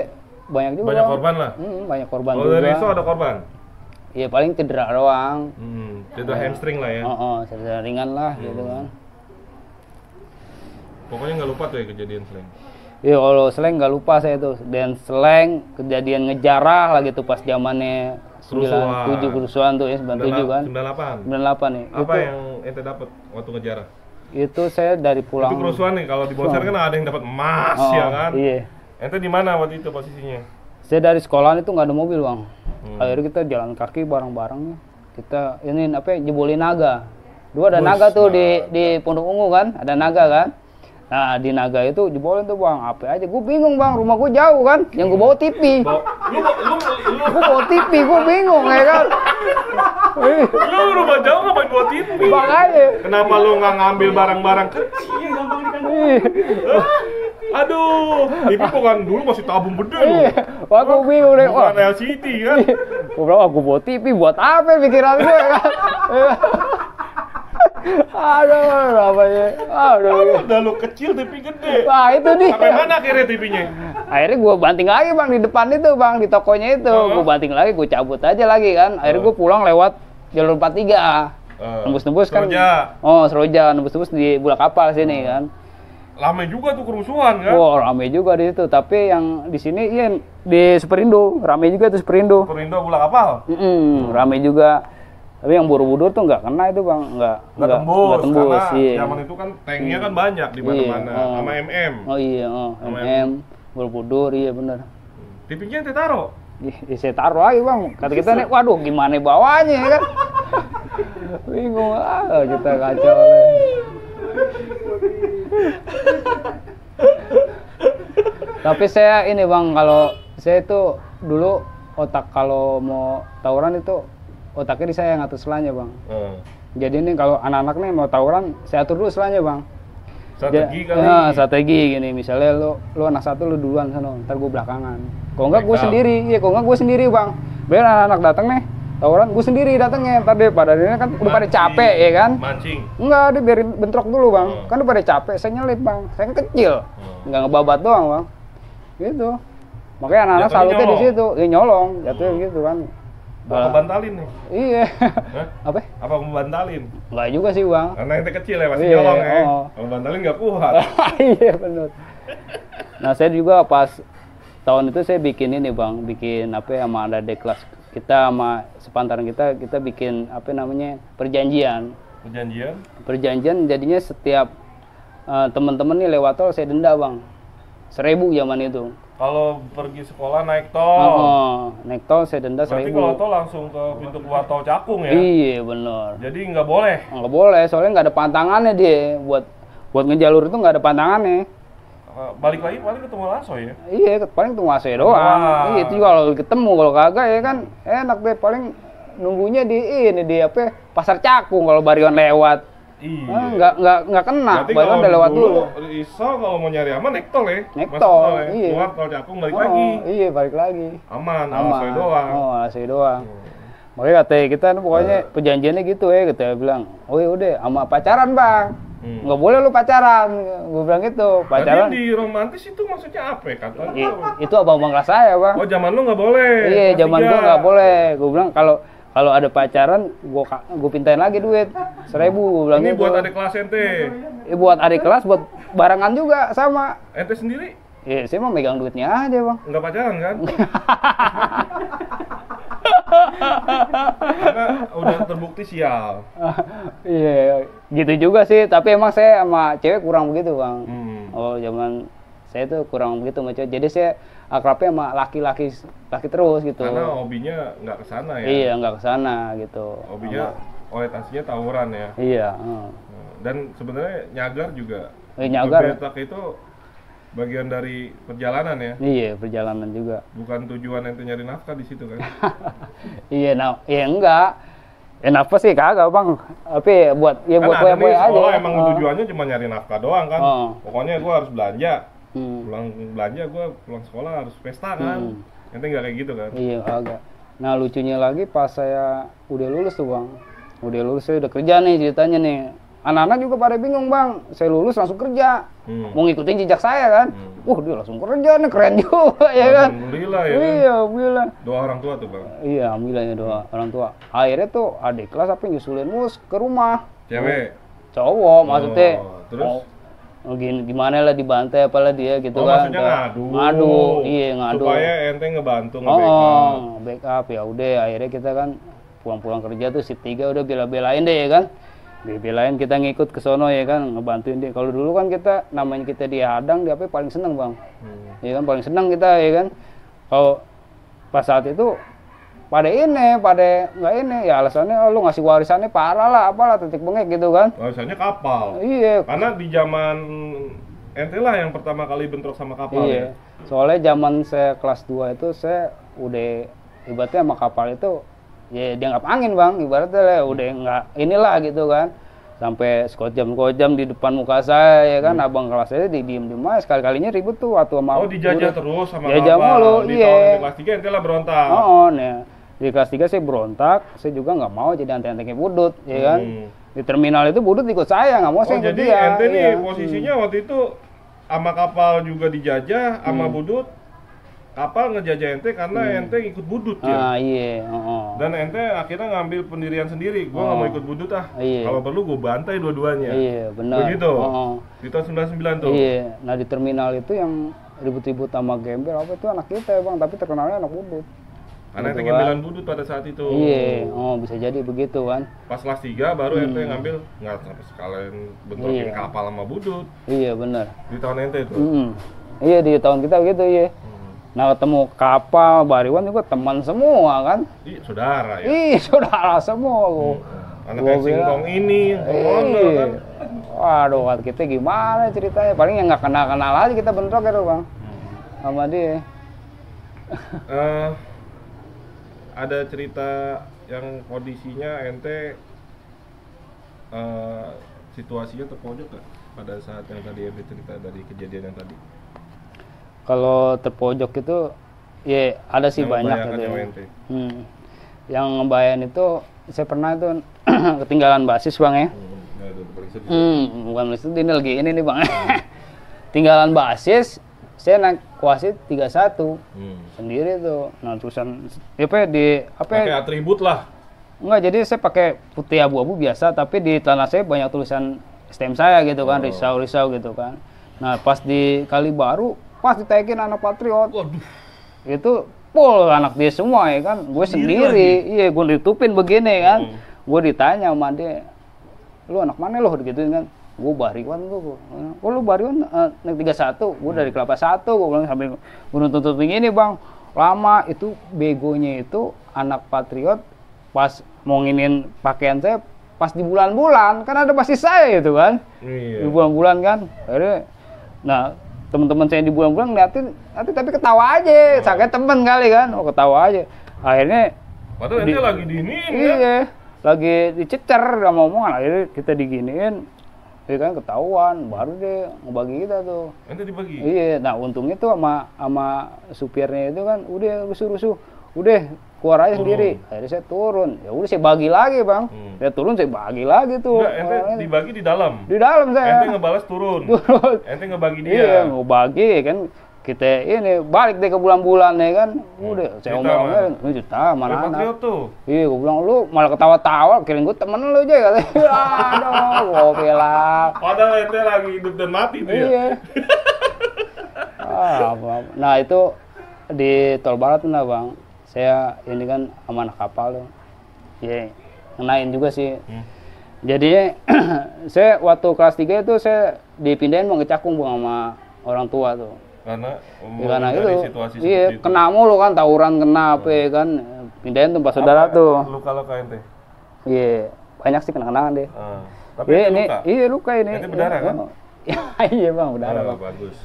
S1: banyak juga.
S2: Banyak korban lah.
S1: Banyak korban
S2: juga.
S1: Kalau
S2: dari itu ada korban?
S1: Iya paling cedera doang.
S2: Cedera hamstring lah ya.
S1: Cedera ringan lah gitu kan.
S2: Pokoknya nggak lupa tuh ya kejadian slang.
S1: Iya kalau slang nggak lupa saya tuh. Dan slang kejadian ngejarah lagi tuh pas zamannya 97 kerusuhan tuh ya 97 kan. 98 nih.
S2: Apa itu, yang ente dapat waktu ngejarah?
S1: Itu saya dari pulang.
S2: Itu kerusuhan nih kalau di Bonser kan ada yang dapat emas ya kan.
S1: Iya.
S2: Ente di mana waktu itu posisinya?
S1: Saya dari sekolahan itu nggak ada mobil bang. Akhirnya kita jalan kaki bareng-bareng. kita ini apa ya, jebolin naga. Dulu ada
S2: Bus,
S1: naga tuh
S2: naga.
S1: di Pondok Ungu kan, ada naga kan. Nah di naga itu jebolin tuh bang, apa aja. Gue bingung bang, rumah gue jauh kan, yang gue bawa TV. Gue bawa TV, gue bingung ya kan.
S2: Lu rumah jauh ngapain buat TV?
S1: Makanya.
S2: Kenapa lu nggak ngambil barang-barang kecil? Aduh, TV bukan dulu masih tabung gede loh.
S1: Wah gue bingung deh. Wah,
S2: Bukan LCD kan?
S1: gue bilang, aku bawa TV buat apa pikiran gue kan. Aduh, namanya. Aduh.
S2: Udah lu kecil TV gede.
S1: Wah itu dia.
S2: Sampai mana akhirnya TV-nya?
S1: Akhirnya gue banting lagi bang di depan itu bang, di tokonya itu. Gue banting lagi, gue cabut aja lagi kan. Akhirnya gue pulang lewat jalur 43. Nembus-nembus kan.
S2: Seroja.
S1: Oh Seroja, nembus-nembus di Bulak Kapal sini kan.
S2: Rame juga tuh kerusuhan kan?
S1: Wah rame juga di situ. Tapi yang di sini iya di Superindo, rame juga tuh Superindo.
S2: Perindo Bulak Kapal.
S1: Rame juga. Tapi yang Borobudur tuh nggak kena itu bang, nggak tembus.
S2: Karena
S1: Iya.
S2: zaman itu kan tanknya kan banyak di mana-mana,
S1: Iya,
S2: sama MM.
S1: Oh iya, MM, Borobudur, iya bener.
S2: TV-nya ente taruh.
S1: Saya taruh aja bang, kata kita nih, waduh gimana bawanya ya kan? Bingung, kita kacau nih. Tapi saya ini bang, kalau saya itu dulu otak kalau mau tawuran itu otaknya di saya yang atur selanya bang. Jadi ini kalau anak-anak nih mau tawuran, saya atur dulu selanya bang.
S2: Strategi kali.
S1: Ya, strategi gini, misalnya lu anak satu lu duluan sana, ntar gue belakangan. Kalau enggak gue sendiri, iya kalau enggak gue sendiri bang. Biar anak-anak datang nih, tawuran gue sendiri datangnya. Ntar deh pada dia kan udah pada capek ya kan.
S2: Mancing.
S1: Enggak, dia biarin bentrok dulu bang. Kan udah pada capek, saya nyelip bang. Saya kan kecil, nggak ngebabat doang bang. Gitu. Makanya anak-anak
S2: Jatuhnya
S1: salutnya di
S2: nyolong.
S1: situ, ya nyolong, jatuhnya gitu kan.
S2: Bawa kebantalin nih.
S1: Iya.
S2: Hah?
S1: Apa?
S2: Apa membantalin?
S1: Enggak juga sih bang.
S2: Karena ente kecil ya masih
S1: Iya,
S2: nyolong ya.
S1: oh.
S2: Kalau bantalin nggak kuat.
S1: Iya benar. Nah saya juga pas tahun itu saya bikin ini bang, bikin apa ya sama ada kelas kita sama sepantaran kita bikin apa namanya perjanjian. Perjanjian jadinya setiap teman-teman nih lewat tol saya denda bang, 1.000 zaman itu.
S2: Kalau pergi sekolah naik tol.
S1: Naik tol saya denda 1.000.
S2: Berarti kalau tol langsung ke pintu keluar tol Cakung ya?
S1: Iya benar.
S2: Jadi nggak boleh.
S1: Nggak boleh, soalnya nggak ada pantangannya dia buat ngejalur itu nggak ada pantangannya.
S2: Balik lagi paling ketemu Lasso ya?
S1: Iya, paling tunggu AC doang.
S2: Wah.
S1: Iya, itu juga kalau ketemu, kalau kagak ya kan enak deh, paling nunggunya di apa Pasar Cakung kalau Barion lewat.
S2: Iya.
S1: Nggak kena,
S2: Berarti
S1: Barion
S2: kalau
S1: udah lewat dulu.
S2: Iso kalau mau nyari aman naik tol ya?
S1: Naik
S2: Masuk
S1: tol,
S2: ya?
S1: iya.
S2: Keluar tol Cakung balik lagi.
S1: Iya, balik lagi.
S2: Aman. Doang.
S1: Oh, AC doang. Makanya katanya kita pokoknya perjanjiannya gitu ya, kita bilang, oh ya udah sama pacaran bang. Nggak boleh lu pacaran, gue bilang gitu. Pacaran.
S2: Tadi di romantis itu maksudnya apa ya katanya?
S1: Itu abang-abang kelas saya bang.
S2: Oh zaman lu nggak boleh.
S1: Iya,
S2: Kelas
S1: zaman
S2: 3.
S1: gua nggak boleh. Gua bilang kalau ada pacaran, gua pintain lagi duit 1.000. Gua bilang
S2: Ini
S1: gitu.
S2: buat adik kelas ente.
S1: Buat adik kelas, buat barengan juga sama.
S2: Ente sendiri
S1: Iya, saya mau megang duitnya aja bang.
S2: nggak pacaran kan? Karena udah terbukti sial.
S1: Iya, gitu juga sih. Tapi emang saya sama cewek kurang begitu bang. Oh, zaman saya tuh kurang begitu sama cewek. Jadi saya akrabnya sama laki-laki terus gitu.
S2: Karena hobinya nggak kesana ya.
S1: Iya, nggak kesana gitu.
S2: Hobinya orientasinya tawuran ya.
S1: Iya.
S2: Dan sebenarnya nyagar juga.
S1: Nyagar.
S2: Bebetak itu bagian dari perjalanan ya.
S1: Iya, perjalanan juga.
S2: Bukan tujuan ente nyari nafkah di situ kan.
S1: Iya, enggak. Apa sih kagak bang? Tapi buat
S2: Kan
S1: buat
S2: ada nih
S1: poya-poya aja.
S2: sekolah emang tujuannya cuma nyari nafkah doang kan. Pokoknya gua harus belanja. Pulang belanja gua pulang sekolah harus pesta kan. Ente nggak kayak gitu kan.
S1: Iya, kagak. Nah, lucunya lagi pas saya udah lulus tuh bang. Udah lulus saya udah kerja nih ceritanya nih. Anak-anak juga pada bingung bang. Saya lulus langsung kerja. Mau ngikutin jejak saya kan. Dia langsung kerja nih, keren juga ya kan.
S2: Alhamdulillah ya.
S1: Iya, alhamdulillah.
S2: Doa orang tua tuh bang.
S1: Iya, alhamdulillah ya doa orang tua. Akhirnya tuh adik kelas apa nyusulin mus ke rumah.
S2: Cewek.
S1: Cowok maksudnya.
S2: Terus?
S1: Gimana lah dibantai apalah dia gitu kan.
S2: Maksudnya
S1: ngadu. Iya, ngadu.
S2: Supaya ente ngebantu nge-backup.
S1: Backup ya udah akhirnya kita kan pulang-pulang kerja tuh shift 3 udah bela-belain deh ya kan. Bela-belain kita ngikut ke sono ya kan, ngebantuin dia. Kalau dulu kan kita namanya kita dihadang, dia apa paling seneng bang. Ya kan paling seneng kita ya kan. Kalau pas saat itu pada nggak ini ya alasannya lu ngasih warisannya parah lah apalah titik bengek gitu kan.
S2: Warisannya kapal.
S1: Iya.
S2: Karena di zaman ente lah yang pertama kali bentrok sama kapal
S1: iya.
S2: ya.
S1: Soalnya zaman saya kelas 2 itu saya udah ibaratnya sama kapal itu ya dianggap angin bang, ibaratnya lah udah nggak inilah gitu kan. Sampai sekojam di depan muka saya ya kan, abang kelas saya diem aja, sekali-kalinya ribut tuh waktu sama
S2: dijajah terus sama
S1: jajah
S2: kapal.
S1: mulu,
S2: Di
S1: iya.
S2: tahun kelas 3 ente lah berontak.
S1: Nih. Di kelas 3 saya berontak, saya juga nggak mau jadi antek-anteknya Budut, ya kan. Di terminal itu Budut ikut saya, nggak mau saya ikut
S2: jadi
S1: dia.
S2: ente nih
S1: Iya.
S2: posisinya waktu itu sama kapal juga dijajah, sama Budut. Kapal ngejajah ente karena ente ikut Budut ya.
S1: Iya.
S2: Dan ente akhirnya ngambil pendirian sendiri. Gua nggak mau ikut Budut
S1: Iya.
S2: Kalau perlu gua bantai dua-duanya.
S1: Iya, benar.
S2: Begitu. Di tahun 99 tuh.
S1: Iya. Nah di terminal itu yang ribut-ribut sama gembel apa itu anak kita ya bang, tapi terkenalnya anak Budut.
S2: Karena ente
S1: Gitu,
S2: ngambilan Budut pada saat itu.
S1: Iya. Bisa jadi begitu kan.
S2: Pas kelas 3 baru ente ngambil nggak sampai sekalian bentrokin
S1: Iya.
S2: kapal sama Budut.
S1: Iya benar.
S2: Di tahun ente itu.
S1: Iya di tahun kita begitu iya. Nah ketemu kapal, Bariwan juga teman semua kan.
S2: Iya, saudara ya.
S1: Ih saudara semua.
S2: Anak
S1: Gua
S2: kayak singkong ini, komodo kan.
S1: Waduh, kita gimana ceritanya? Paling yang nggak kenal-kenal aja kita bentrok ya bang, sama dia.
S2: Ada cerita yang kondisinya ente situasinya terpojok nggak pada saat yang tadi ente cerita dari kejadian yang tadi?
S1: Kalau terpojok itu, ya ada sih
S2: Yang
S1: banyak
S2: membahayakan
S1: gitu.
S2: nyawa
S1: Ya.
S2: ente.
S1: Yang ngebayan itu, saya pernah itu ketinggalan basis bang ya.
S2: Nah, itu paling sedih.
S1: Bukan itu ini lagi ini nih bang. Tinggalan basis, saya naik wasit 31 sendiri tuh. Nah terusan
S2: Pakai atribut lah.
S1: enggak, jadi saya pakai putih abu-abu biasa, tapi di celana saya banyak tulisan STM saya gitu kan, risau gitu kan. Nah pas di Kalibaru, pas ditaikin anak Patriot,
S2: Waduh.
S1: itu full anak dia semua ya kan, gue sendiri, iya gue ditutupin begini kan, gue ditanya sama dia, lu anak mana lo digituin kan, gue Bariwan tuh, oh lu Bariwan naik 31, gue dari Kelapa 1, gue bilang sambil gue nuntut-nuntut ini bang, lama itu begonya itu anak Patriot pas mau nginin pakaian saya pas di bulan-bulan, kan ada basis saya gitu kan,
S2: Iya.
S1: di bulan-bulan kan, akhirnya, nah teman-teman saya di bulan-bulan ngeliatin, tapi ketawa aja, sakit temen kali kan, ketawa aja, akhirnya,
S2: Padahal ente lagi diinin kan?
S1: iya, lagi dicecer sama omongan, akhirnya kita diginiin, ya kan ketahuan, baru deh ngebagi kita tuh.
S2: Ente dibagi?
S1: Iya, nah untungnya tuh sama supirnya itu kan, udah rusuh, udah keluar aja sendiri. Akhirnya saya turun, ya udah saya bagi lagi bang, saya turun saya bagi lagi tuh.
S2: Enggak, ente dibagi di dalam?
S1: Di dalam saya.
S2: Ente ngebalas turun? Ente ngebagi dia?
S1: Iya, ngebagi kan, kita ini balik deh ke bulan-bulan ya kan, udah saya omongin, ini juta mana anak.
S2: Patriot tuh?
S1: Iya, gue bilang lu malah ketawa-tawa, kirain gue temen lu aja katanya. Aduh, gue bilang.
S2: Padahal ente lagi hidup dan mati tuh ya?
S1: Iya. Nah itu di Tol Barat tuh bang, saya ini kan sama anak kapal tuh, ya ngenain juga sih. Jadi saya waktu kelas 3 itu saya dipindahin mau ke Cakung bang sama orang tua tuh. Karena itu,
S2: situasi
S1: iya
S2: itu.
S1: kena mulu kan, tawuran kena apa ya kan, pindahin tuh pas saudara tuh.
S2: Luka-luka ente?
S1: Iya, banyak sih kena-kenaan deh.
S2: Tapi
S1: Iya,
S2: ente
S1: ini,
S2: luka?
S1: iya luka ini.
S2: Ente berdarah kan?
S1: Iya bang, berdarah bang.
S2: Bagus.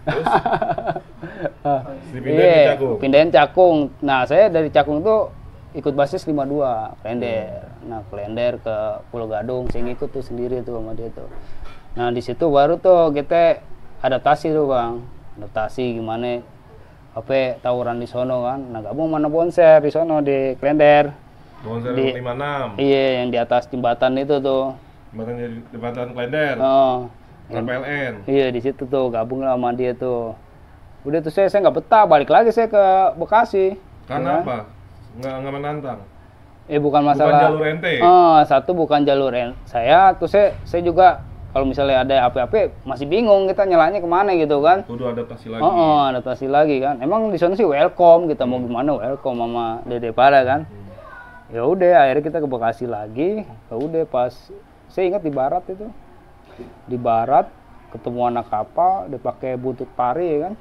S2: Terus? Dipindahin
S1: Iya,
S2: ke Cakung?
S1: pindahin Cakung. Nah saya dari Cakung tuh ikut basis 52, Klender. Nah Klender ke Pulau Gadung, saya ngikut tuh sendiri tuh sama dia tuh. Nah di situ baru tuh kita adaptasi tuh bang, adaptasi gimana apa tawuran di sono kan. Nah gabung mana Bonser di sono di Klender.
S2: Bonser
S1: Di-
S2: 56?
S1: Iya yang di atas jembatan itu tuh.
S2: Jembatan Klender?
S1: Oh,
S2: PLN?
S1: iya di situ tuh gabung lah sama dia tuh. Udah tuh saya nggak betah, balik lagi saya ke Bekasi.
S2: Karena
S1: Ya.
S2: apa? Nggak menantang?
S1: Bukan masalah.
S2: Bukan jalur ente?
S1: Satu bukan jalur saya, terus saya juga kalau misalnya ada apa-apa masih bingung kita nyalanya kemana gitu kan.
S2: Kudu adaptasi lagi?
S1: Adaptasi lagi kan. Emang di sana sih welcome, kita mau gimana welcome sama Dede Para kan. Ya udah akhirnya kita ke Bekasi lagi. Ya udah pas saya ingat di barat itu. Di barat ketemu anak kapal, dia pakai buntut pari kan.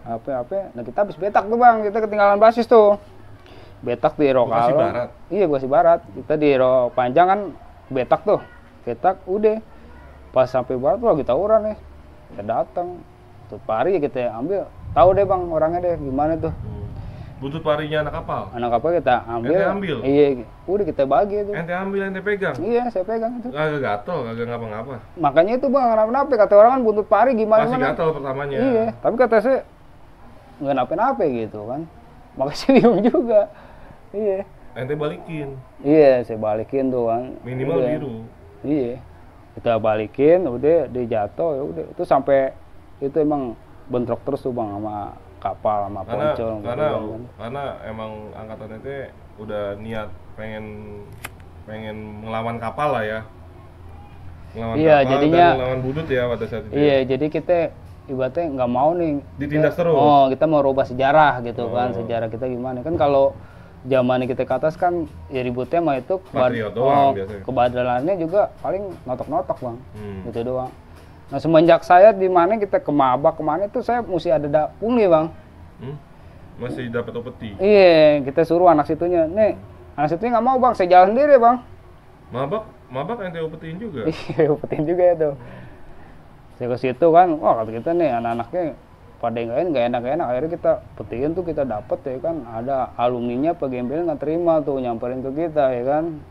S1: Apa-apa. Nah kita habis betak tuh bang, kita ketinggalan basis tuh. Betak di Rokalo.
S2: Bekasi Barat?
S1: Iya, Bekasi Barat. Kita di Rok Panjang kan betak tuh. Betak udah. Pas sampai Barat tuh lagi tawuran nih. Kita datang. Tuh pari kita ambil. Tahu deh Bang orangnya deh gimana tuh.
S2: Buntut parinya anak kapal?
S1: Anak kapal kita ambil.
S2: Ente ambil?
S1: Iya, udah kita bagi itu.
S2: Ente ambil, ente pegang?
S1: Iya, saya pegang itu.
S2: Kagak gatel, kagak ngapa-ngapa?
S1: Makanya itu Bang, kenapa-napa. Kata orang kan buntut pari gimana.
S2: Pasti gatel pertamanya.
S1: Iya, tapi kata saya nggak napa-napa gitu kan. Makanya saya bingung juga. Iya.
S2: Ente balikin?
S1: Iya, saya balikin tuh kan.
S2: Minimal
S1: Udah.
S2: biru?
S1: Iya. Kita balikin, udah dia jatuh ya udah. Itu sampai itu emang bentrok terus tuh Bang sama kapal sama poncol.
S2: Karena emang angkatan ente udah niat pengen melawan kapal lah ya. Melawan
S1: Iya,
S2: kapal
S1: jadinya
S2: dan melawan budut ya pada saat itu.
S1: iya, jadi kita ibaratnya nggak mau nih
S2: Ditindas terus?
S1: Oh, kita mau rubah sejarah gitu kan.
S2: Oh.
S1: Sejarah kita gimana kan kalau zaman kita ke atas kan ya ributnya mah itu
S2: Patriot doang biasanya.
S1: kebadalannya juga paling notok-notok Bang. Gitu doang. Nah, semenjak saya di mana kita ke Mabak kemana itu saya mesti ada dapung nih Bang.
S2: Masih dapat upeti?
S1: Iya, kita suruh anak situnya. Nih, anak situnya nggak mau Bang, saya jalan sendiri Bang.
S2: Mabak ente upetin juga?
S1: Iya, upetin juga itu. Saya ke situ kan, wah kata kita nih anak-anaknya pada nggak enak. Akhirnya kita petiin tuh kita dapet ya kan, ada alumninya pegembel nggak terima tuh nyamperin ke kita ya kan,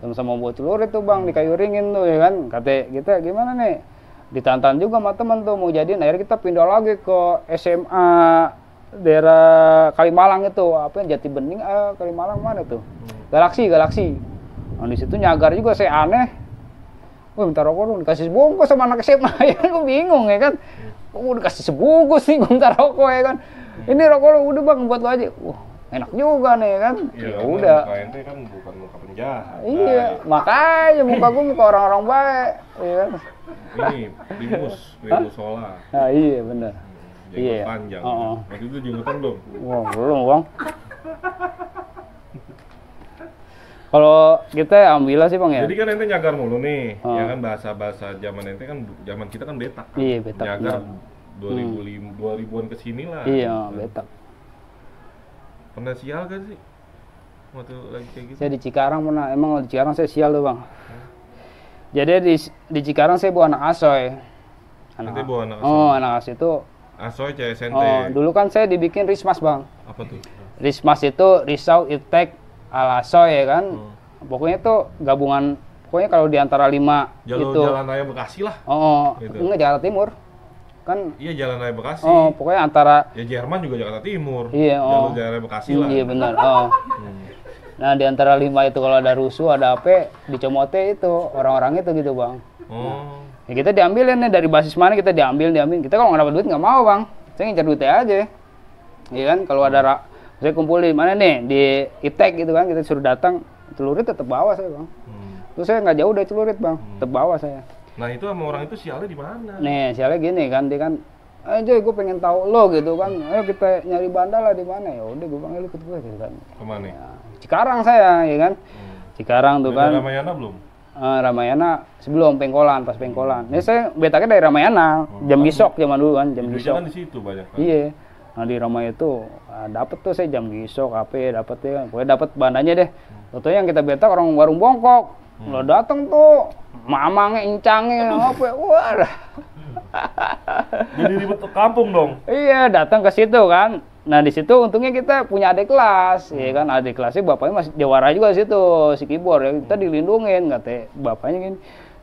S1: sama-sama buat celurit tuh Bang di kayu ringin tuh ya kan. Kata kita gimana nih, ditantang juga sama temen tuh mau jadiin. Akhirnya kita pindah lagi ke SMA daerah Kalimalang itu, apa Jati Bening, Kalimalang mana tuh, Galaksi. Nah, di situ nyagar juga saya aneh. Wah, minta rokok dong, dikasih sebungkus sama anak SMA ya kan, gue bingung ya kan. Oh, dikasih sebungkus nih, gue minta rokok ya kan. Ini rokok lo udah Bang, buat lo aja. Wah, enak juga nih ya kan.
S2: Iya,
S1: Ya udah.
S2: muka ente kan bukan muka penjahat.
S1: Iya, makanya muka gue muka orang-orang baik, ya kan.
S2: Ini Primus Sola.
S1: Nah, iya bener.
S2: Jenggot
S1: Iya.
S2: panjang.
S1: Oh.
S2: Waktu itu jenggotan belum?
S1: Wah, belum Bang. Kalau kita ambil sih Bang ya.
S2: Jadi kan ente nyagar mulu nih, ya kan bahasa zaman ente kan zaman kita kan betak. Kan?
S1: Iya, betak,
S2: Nyagar
S1: benar.
S2: 2000-an kesini lah.
S1: Iya, betak.
S2: Pernah sial gak sih? Waktu lagi kayak gitu?
S1: Saya di Cikarang pernah, emang di Cikarang saya sial tuh Bang. Jadi di Cikarang saya bawa anak asoy.
S2: Ente bawa anak asoy?
S1: Oh, anak asoy itu.
S2: Asoy CSNT.
S1: Oh, dulu kan saya dibikin Rismas Bang.
S2: Apa tuh?
S1: Rismas itu Risau Iptek Alasoy ya kan. Pokoknya itu gabungan, pokoknya kalau di antara 5
S2: Jalur
S1: itu.
S2: Jalan Raya Bekasi lah.
S1: Oh,
S2: Gitu.
S1: enggak Jakarta Timur. Kan
S2: Iya, Jalan Raya Bekasi.
S1: oh, pokoknya antara
S2: Ya Jerman juga Jakarta Timur.
S1: Iya,
S2: Jalur Jalan Raya Bekasi lah.
S1: Iya benar. Oh. Nah, di antara 5 itu kalau ada rusuh, ada apa, dicomote itu orang-orang itu gitu, Bang.
S2: Oh.
S1: Ya kita diambilin nih dari basis mana kita diambil. Kita kalau nggak dapat duit nggak mau, Bang. Saya ngincar duitnya aja. Iya kan, kalau ada saya kumpul di mana nih, di Iptek gitu kan, kita suruh datang, celurit tetap bawa saya Bang. Terus saya nggak jauh dari celurit Bang, tetap bawa saya.
S2: Nah itu sama orang itu sialnya di mana?
S1: Nih sialnya gini kan, dia kan, Joy gue pengen tahu lo gitu kan, ayo kita nyari bandala di mana ya, udah gue panggil ikut gue gitu kan.
S2: Kemana?
S1: Ya, Cikarang saya, ya kan, Cikarang tuh kan.
S2: Ramayana belum?
S1: Ramayana sebelum Pengkolan, pas Pengkolan. Ini saya betaknya dari Ramayana, jam gisok zaman dulu kan, jam
S2: Duitnya
S1: gisok.
S2: kan di situ banyak kan?
S1: Iya. Nah di Ramai itu dapet tuh saya jam gisok, HP dapet ya, pokoknya dapet bandanya deh. Tentunya yang kita betak orang warung bongkok, lo datang tuh, mamangnya, incangnya, apa, wah.
S2: Jadi ribet kampung dong.
S1: Iya, datang ke situ kan. Nah di situ untungnya kita punya adik kelas, ya kan, adik kelasnya bapaknya masih jawara juga di situ, si Kibor ya, kita dilindungin, kata bapaknya gini.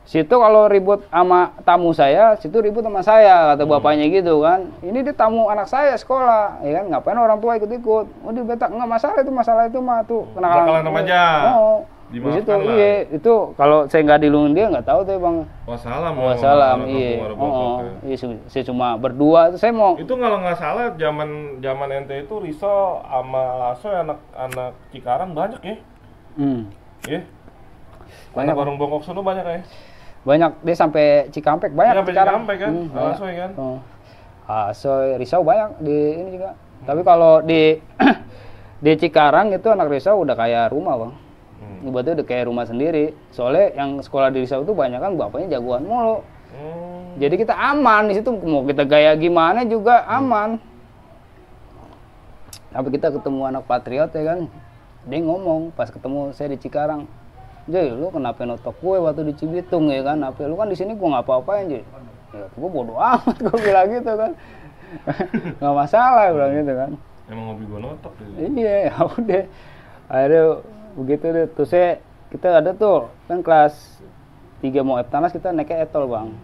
S1: Situ kalau ribut sama tamu saya, situ ribut sama saya, kata bapaknya gitu kan. Ini dia tamu anak saya sekolah, ya kan, ngapain orang tua ikut-ikut? Oh dia betak, nggak masalah itu mah tuh
S2: Kenakalan aja.
S1: Oh, di situ, iya, itu kalau saya nggak dilindungin dia nggak tahu tuh Bang.
S2: Wassalam.
S1: Wassalam, iya. Iya, saya cuma berdua, saya mau.
S2: Itu kalau nggak salah zaman ente itu Riso sama Asoy anak Cikarang banyak ya? Iya.
S1: Banyak.
S2: Warung bongkok sono banyak ya?
S1: Banyak, dia sampai Cikampek banyak
S2: Sampai
S1: sekarang.
S2: Cikampek kan, Asoy kan?
S1: Asoy, Risau banyak di ini juga. Tapi kalau di di Cikarang itu anak Risau udah kayak rumah Bang. Ibaratnya udah kayak rumah sendiri. Soalnya yang sekolah di Risau itu banyak kan bapaknya jagoan mulu. Jadi kita aman di situ, mau kita gaya gimana juga aman. Tapi kita ketemu anak patriot ya kan. dia ngomong pas ketemu saya di Cikarang, Joy, lu kenapa notok gue waktu di Cibitung ya kan? Apa lu kan di sini gue nggak apa-apain, Joy. Ya gue bodo amat, gue bilang gitu kan. Nggak masalah, bilang gitu kan.
S2: Emang hobi gue notok gitu.
S1: Iya, ya udah. Akhirnya begitu deh. Terus kita ada tuh kan kelas 3 mau Eptanas kita naiknya etol bang.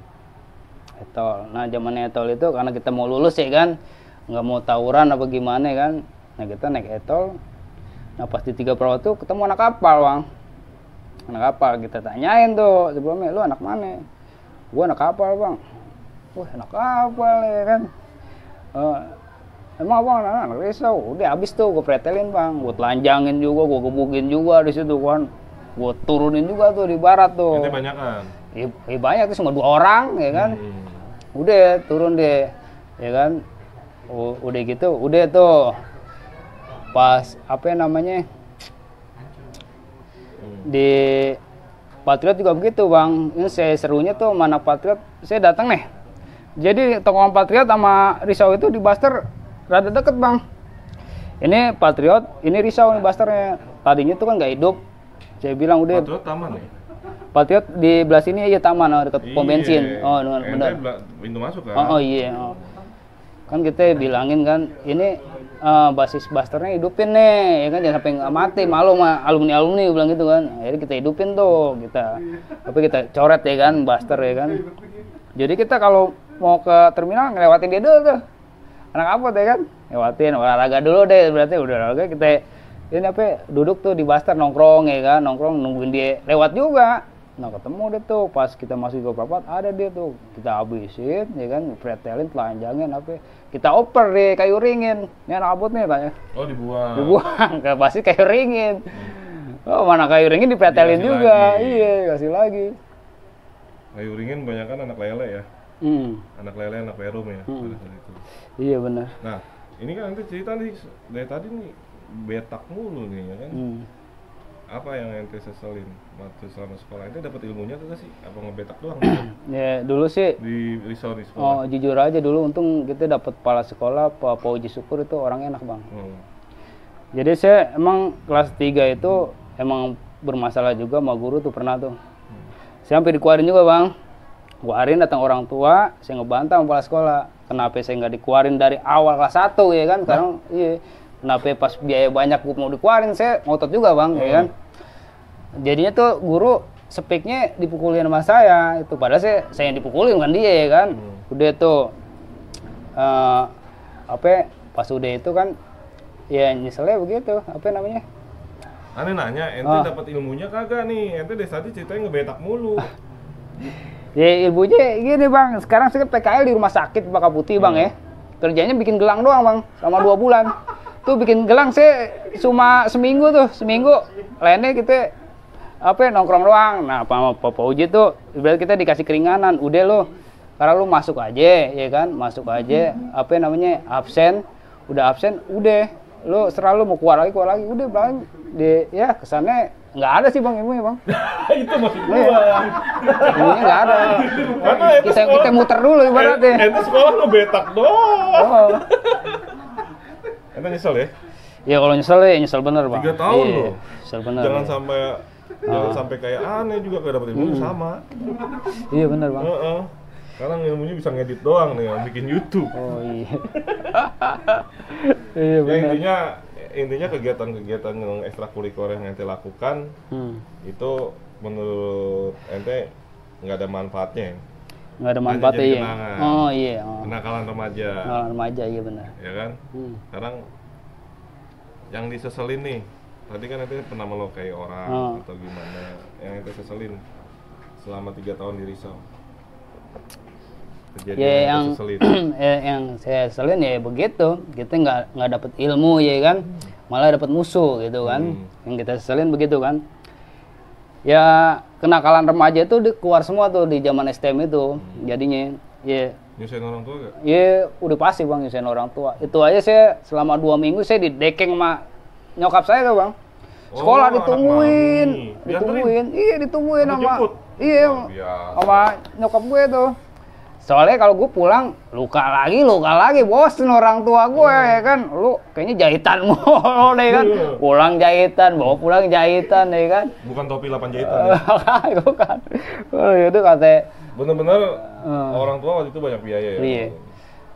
S1: Etol. Nah zamannya etol itu karena kita mau lulus ya kan, nggak mau tawuran apa gimana kan. Nah kita naik etol. Nah pas di 3 Perahu tuh ketemu anak kapal bang. Anak kapal kita tanyain tuh sebelumnya, lu anak mana? Gua anak kapal bang. Wah anak kapal ya kan. Emang abang anak risau, udah abis tuh gue pretelin bang, gue telanjangin juga, gue gebukin juga di situ kan, gue turunin juga tuh di barat tuh.
S2: Itu banyak kan?
S1: Iya banyak tuh, cuma 2 orang ya kan, udah turun deh, ya kan, udah gitu, udah tuh, pas apa namanya di Patriot juga begitu bang, ini saya serunya tuh mana Patriot, saya datang nih, jadi tokoan Patriot sama Risau itu di Buster rada deket bang. Ini Patriot, ini Risau nih Busternya. Tadinya tuh kan nggak hidup. Saya bilang udah.
S2: Patriot taman ya?
S1: Patriot di belah sini aja taman, deket pom bensin. Oh benar.
S2: Pintu masuk kan?
S1: Oh iya. Oh. Kan kita bilangin kan, ini basis Busternya hidupin nih, ya kan jangan sampai nggak mati, malu mah alumni bilang gitu kan. Akhirnya kita hidupin tuh, tapi kita coret ya kan Buster ya kan. Jadi kita kalau mau ke terminal ngelewatin dia dulu tuh. Anak apa ya kan, lewatin olahraga dulu deh, berarti udah olahraga kita ini apa duduk tuh di Buster nongkrong ya kan, nongkrong nungguin dia lewat juga. Nah ketemu deh tuh pas kita masuk ke Prapat ada dia tuh, kita habisin ya kan, pretelin, telanjangin apa, kita oper deh kayu ringin, ini anak abut nih tanya.
S2: Oh dibuang
S1: ke pasti kayu ringin. Oh mana kayu ringin dipretelin juga,
S2: lagi.
S1: Iya kasih lagi.
S2: Kayu ringin banyak kan anak lele ya. Anak lele, anak perum ya. Itu.
S1: Iya benar.
S2: Nah, ini kan nanti cerita nih dari tadi nih betak mulu nih ya kan. Apa yang ente seselin waktu selama sekolah? Ente dapat ilmunya tuh sih? Apa ngebetak doang?
S1: Ya dulu sih.
S2: Di Risau di sekolah.
S1: Oh jujur aja dulu untung kita dapat kepala sekolah Pak Uji Syukur itu orangnya enak bang. Jadi saya emang kelas 3 itu emang bermasalah juga sama guru tuh pernah tuh. Saya sampai dikeluarin juga bang. Keluarin datang orang tua, saya ngebantah sama kepala sekolah. Kenapa saya nggak dikeluarin dari awal kelas 1 ya kan? Sekarang iya. Kenapa pas biaya banyak gue mau dikeluarin, saya ngotot juga bang, ya kan? Jadinya tuh guru speknya dipukulin sama saya, itu padahal saya yang dipukulin kan dia ya kan? Udah tuh, pas udah itu kan, ya nyeselnya begitu, apa namanya?
S2: Aneh nanya, ente dapat ilmunya kagak nih? Ente dari tadi ceritanya ngebetak mulu.
S1: Ya ilmunya gini bang, sekarang saya PKL di rumah sakit Baka Putih bang ya. Kerjanya bikin gelang doang bang, selama 2 bulan. Tuh bikin gelang saya cuma seminggu lainnya kita nongkrong doang. Nah Pak Uji tuh berarti kita dikasih keringanan, udah lo karena lu masuk aja ya kan, absen, udah lu serah lu mau keluar lagi udah bang ya kesannya nggak ada sih bang ilmunya bang.
S2: Itu maksud gua.
S1: Ilmunya nggak ada. Kita muter dulu ibaratnya.
S2: Ente sekolah ngebetak doang. Ente nyesel ya?
S1: Ya kalau nyesel ya nyesel bener bang.
S2: 3 tahun loh.
S1: Nyesel bener.
S2: Jangan sampai kayak aneh juga gak dapet ilmu sama.
S1: Iya bener bang.
S2: Sekarang ilmunya bisa ngedit doang nih, bikin YouTube.
S1: Oh iya. Iya bener.
S2: Intinya kegiatan-kegiatan yang ekstrakurikuler yang ente lakukan itu menurut ente nggak ada manfaatnya.
S1: Nggak ada manfaatnya ya. Oh iya.
S2: Kenakalan remaja.
S1: Kenakalan remaja iya benar.
S2: Ya kan. Sekarang yang diseselin nih, tadi kan ente pernah melukai orang atau gimana? Yang ente seselin selama 3 tahun di Risau.
S1: Ya yang saya seselin ya begitu, kita nggak dapet ilmu ya kan, malah dapet musuh gitu kan. Yang kita seselin begitu kan. Ya kenakalan remaja itu keluar semua tuh di zaman STM itu, jadinya ya.
S2: Nyusahin orang tua gak?
S1: Ya udah pasti bang nyusahin orang tua. Itu aja saya selama 2 minggu saya didekeng sama nyokap saya tuh bang. Sekolah ditungguin, ditungguin sama nyokap gue tuh. Soalnya kalau gue pulang luka lagi, bosen orang tua gue ya kan. Lu kayaknya jahitan mulu deh kan. Pulang jahitan, bawa pulang jahitan ya kan.
S2: Bukan topi 8 jahitan ya.
S1: Bukan. Oh, itu katanya.
S2: Bener-bener orang tua waktu itu banyak biaya ya.
S1: Iya.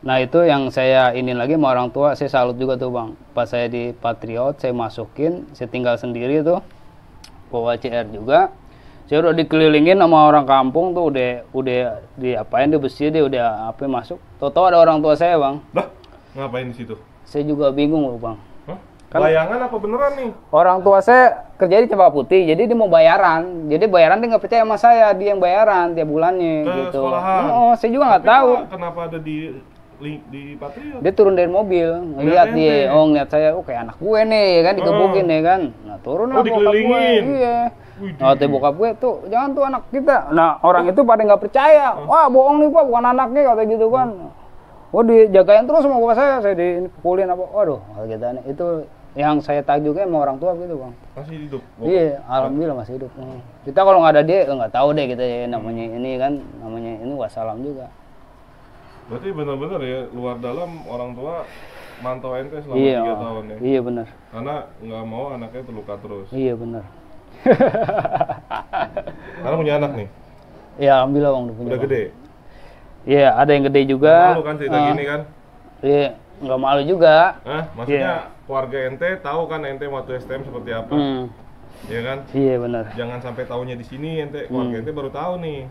S1: Nah itu yang saya ini lagi sama orang tua, saya salut juga tuh bang. Pas saya di Patriot, saya masukin, saya tinggal sendiri tuh, bawa CR juga. Saya udah dikelilingin sama orang kampung tuh, udah diapain, dia besi, dia udah apa masuk. Tahu-tahu ada orang tua saya bang.
S2: Lah, ngapain di situ?
S1: Saya juga bingung loh bang.
S2: Hah?
S1: Kan-
S2: Bayangan apa beneran nih?
S1: Orang tua saya kerja di Cempaka Putih, jadi dia mau bayaran. Jadi bayaran dia nggak percaya sama saya, dia yang bayaran tiap bulannya
S2: Ke
S1: gitu.
S2: sekolahan?
S1: Oh, saya juga nggak
S2: Tapi
S1: tahu.
S2: Kenapa ada di Patriot?
S1: Dia turun dari mobil, ngeliat dia, ngeliat saya, oh kayak anak gue nih, ya kan, digebukin ya kan. Nah turun lah bokap gue,
S2: dikelilingin.
S1: iya.
S2: Widih.
S1: Nah, bokap gue tuh, jangan tuh anak kita. Nah orang itu pada nggak percaya, wah bohong nih pak, bukan anaknya, kata gitu kan. Oh dijagain terus sama bapak saya dipukulin apa, waduh, gitu. Itu yang saya tagihnya sama orang tua gitu bang.
S2: Masih hidup?
S1: Iya, alhamdulillah masih hidup. Kita kalau nggak ada dia, nggak tahu deh kita ya, namanya ini kan, namanya ini wassalam juga.
S2: Berarti benar-benar ya, luar dalam orang tua mantau ente selama
S1: Iya,
S2: 3 tahun ya?
S1: iya benar.
S2: Karena nggak mau anaknya terluka terus.
S1: Iya benar.
S2: Karena punya anak nih,
S1: Ya alhamdulillah bang, udah punya.
S2: udah
S1: Bang.
S2: gede.
S1: Iya, ada yang gede juga.
S2: Malu kan cerita gini kan?
S1: Iya, nggak malu juga.
S2: Hah? Maksudnya keluarga ente tahu kan ente waktu STM seperti apa? Iya kan?
S1: Iya benar.
S2: Jangan sampai taunya di sini ente, keluarga ente baru tahu nih.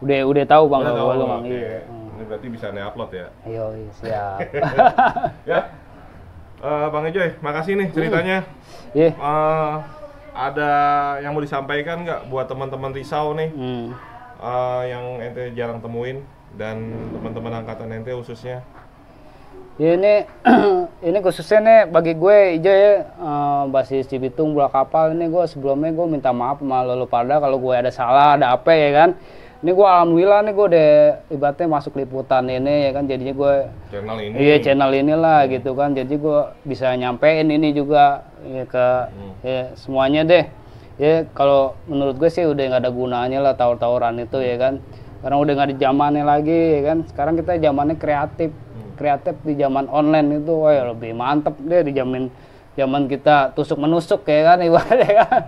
S1: Udah tahu bang,
S2: Udah
S1: kalau
S2: tahu,
S1: bang.
S2: oke.
S1: Iya.
S2: Ini berarti bisa upload ya?
S1: Iya, siap.
S2: Ya, Bang Ejoy, makasih nih ceritanya.
S1: Iya.
S2: Ada yang mau disampaikan nggak buat teman-teman Risau nih, yang ente jarang temuin dan teman-teman angkatan ente khususnya?
S1: Ya, ini khususnya nih bagi gue Ijo ya, basis Cibitung bola kapal ini, gue sebelumnya gue minta maaf sama lo pada kalau gue ada salah, ada apa ya kan. Ini gue alhamdulillah nih gue udah ibaratnya masuk liputan ini ya kan, jadinya gue
S2: Channel ini.
S1: iya channel inilah gitu kan, jadi gue bisa nyampein ini juga ya, ke ya, semuanya deh ya. Kalau menurut gue sih udah nggak ada gunanya lah tawur-tawuran itu ya kan, karena udah nggak di zamannya lagi ya kan. Sekarang kita zamannya kreatif di zaman online itu, wah ya lebih mantep deh di zaman kita tusuk menusuk ya kan ibaratnya kan.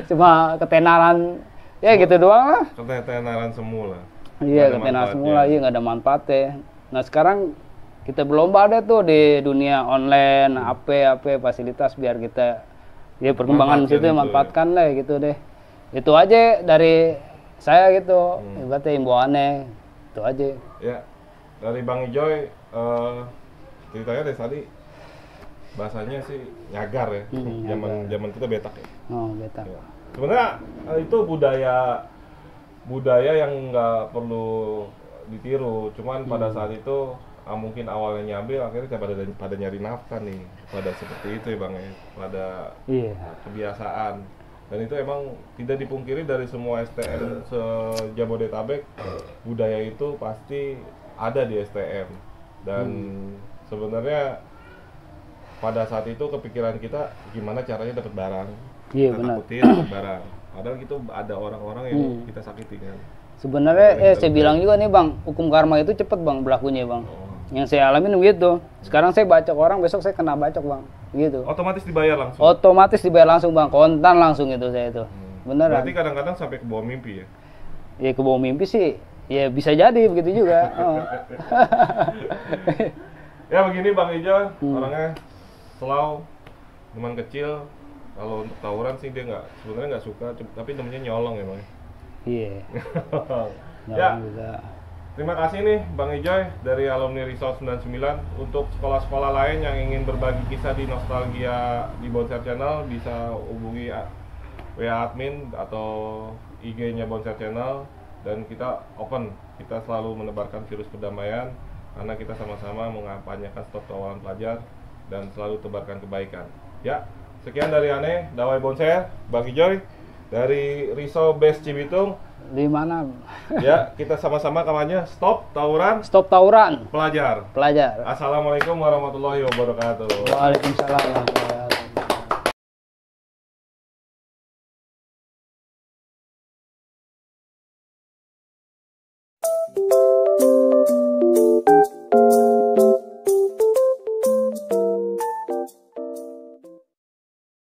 S1: Cuma ketenaran ya gitu doang lah.
S2: Ketenaran semula.
S1: Iya, ketenaran semula, iya nggak ada manfaatnya. Nah sekarang kita berlomba deh tuh di dunia online, apa fasilitas biar kita ya perkembangan situ manfaatkan lah gitu deh. Itu aja dari saya gitu, ibaratnya himbauannya itu aja.
S2: Ya, dari Bang Ejoy, ceritanya dari tadi bahasanya sih nyagar ya, zaman kita betak ya.
S1: Oh betak.
S2: Ya. Sebenarnya itu budaya yang nggak perlu ditiru, cuman pada saat itu mungkin awalnya nyambil, akhirnya pada nyari nafkah nih, pada seperti itu ya bang ya, pada kebiasaan. Dan itu emang tidak dipungkiri dari semua STM se-Jabodetabek, budaya itu pasti ada di STM. Dan sebenarnya pada saat itu kepikiran kita gimana caranya dapat barang.
S1: Iya
S2: kita
S1: benar.
S2: takutin dapat barang. Padahal gitu ada orang-orang yang kita sakiti kan.
S1: Sebenarnya saya bilang juga nih bang, hukum karma itu cepet bang berlakunya bang. Yang saya alamin begitu. Sekarang saya bacok orang, besok saya kena bacok bang, gitu.
S2: Otomatis dibayar langsung.
S1: Otomatis dibayar langsung bang, kontan langsung itu saya itu. Beneran.
S2: Berarti kadang-kadang sampai ke bawah mimpi ya?
S1: Ya ke bawah mimpi sih, ya bisa jadi begitu juga.
S2: Ya begini Bang Ejoy, orangnya slow, teman kecil. Kalau untuk tawuran sih dia sebenarnya nggak suka, tapi namanya nyolong emang.
S1: Iya.
S2: Ya. Terima kasih nih Bang Ejoy dari alumni Risau 99. Untuk sekolah-sekolah lain yang ingin berbagi kisah di Nostalgia di Bonser Channel bisa hubungi WA admin atau IG-nya Bonser Channel, dan kita open. Kita selalu menebarkan virus perdamaian karena kita sama-sama mengampanyakan stop tawuran pelajar dan selalu tebarkan kebaikan. Ya. Sekian dari Ane, Dawai Bonser, Bang Ejoy dari Risau Base Cibitung.
S1: Di mana?
S2: Ya, kita sama-sama kampanye stop tawuran.
S1: Stop tawuran.
S2: Pelajar. Assalamualaikum warahmatullahi wabarakatuh.
S1: Waalaikumsalam warahmatullahi wabarakatuh.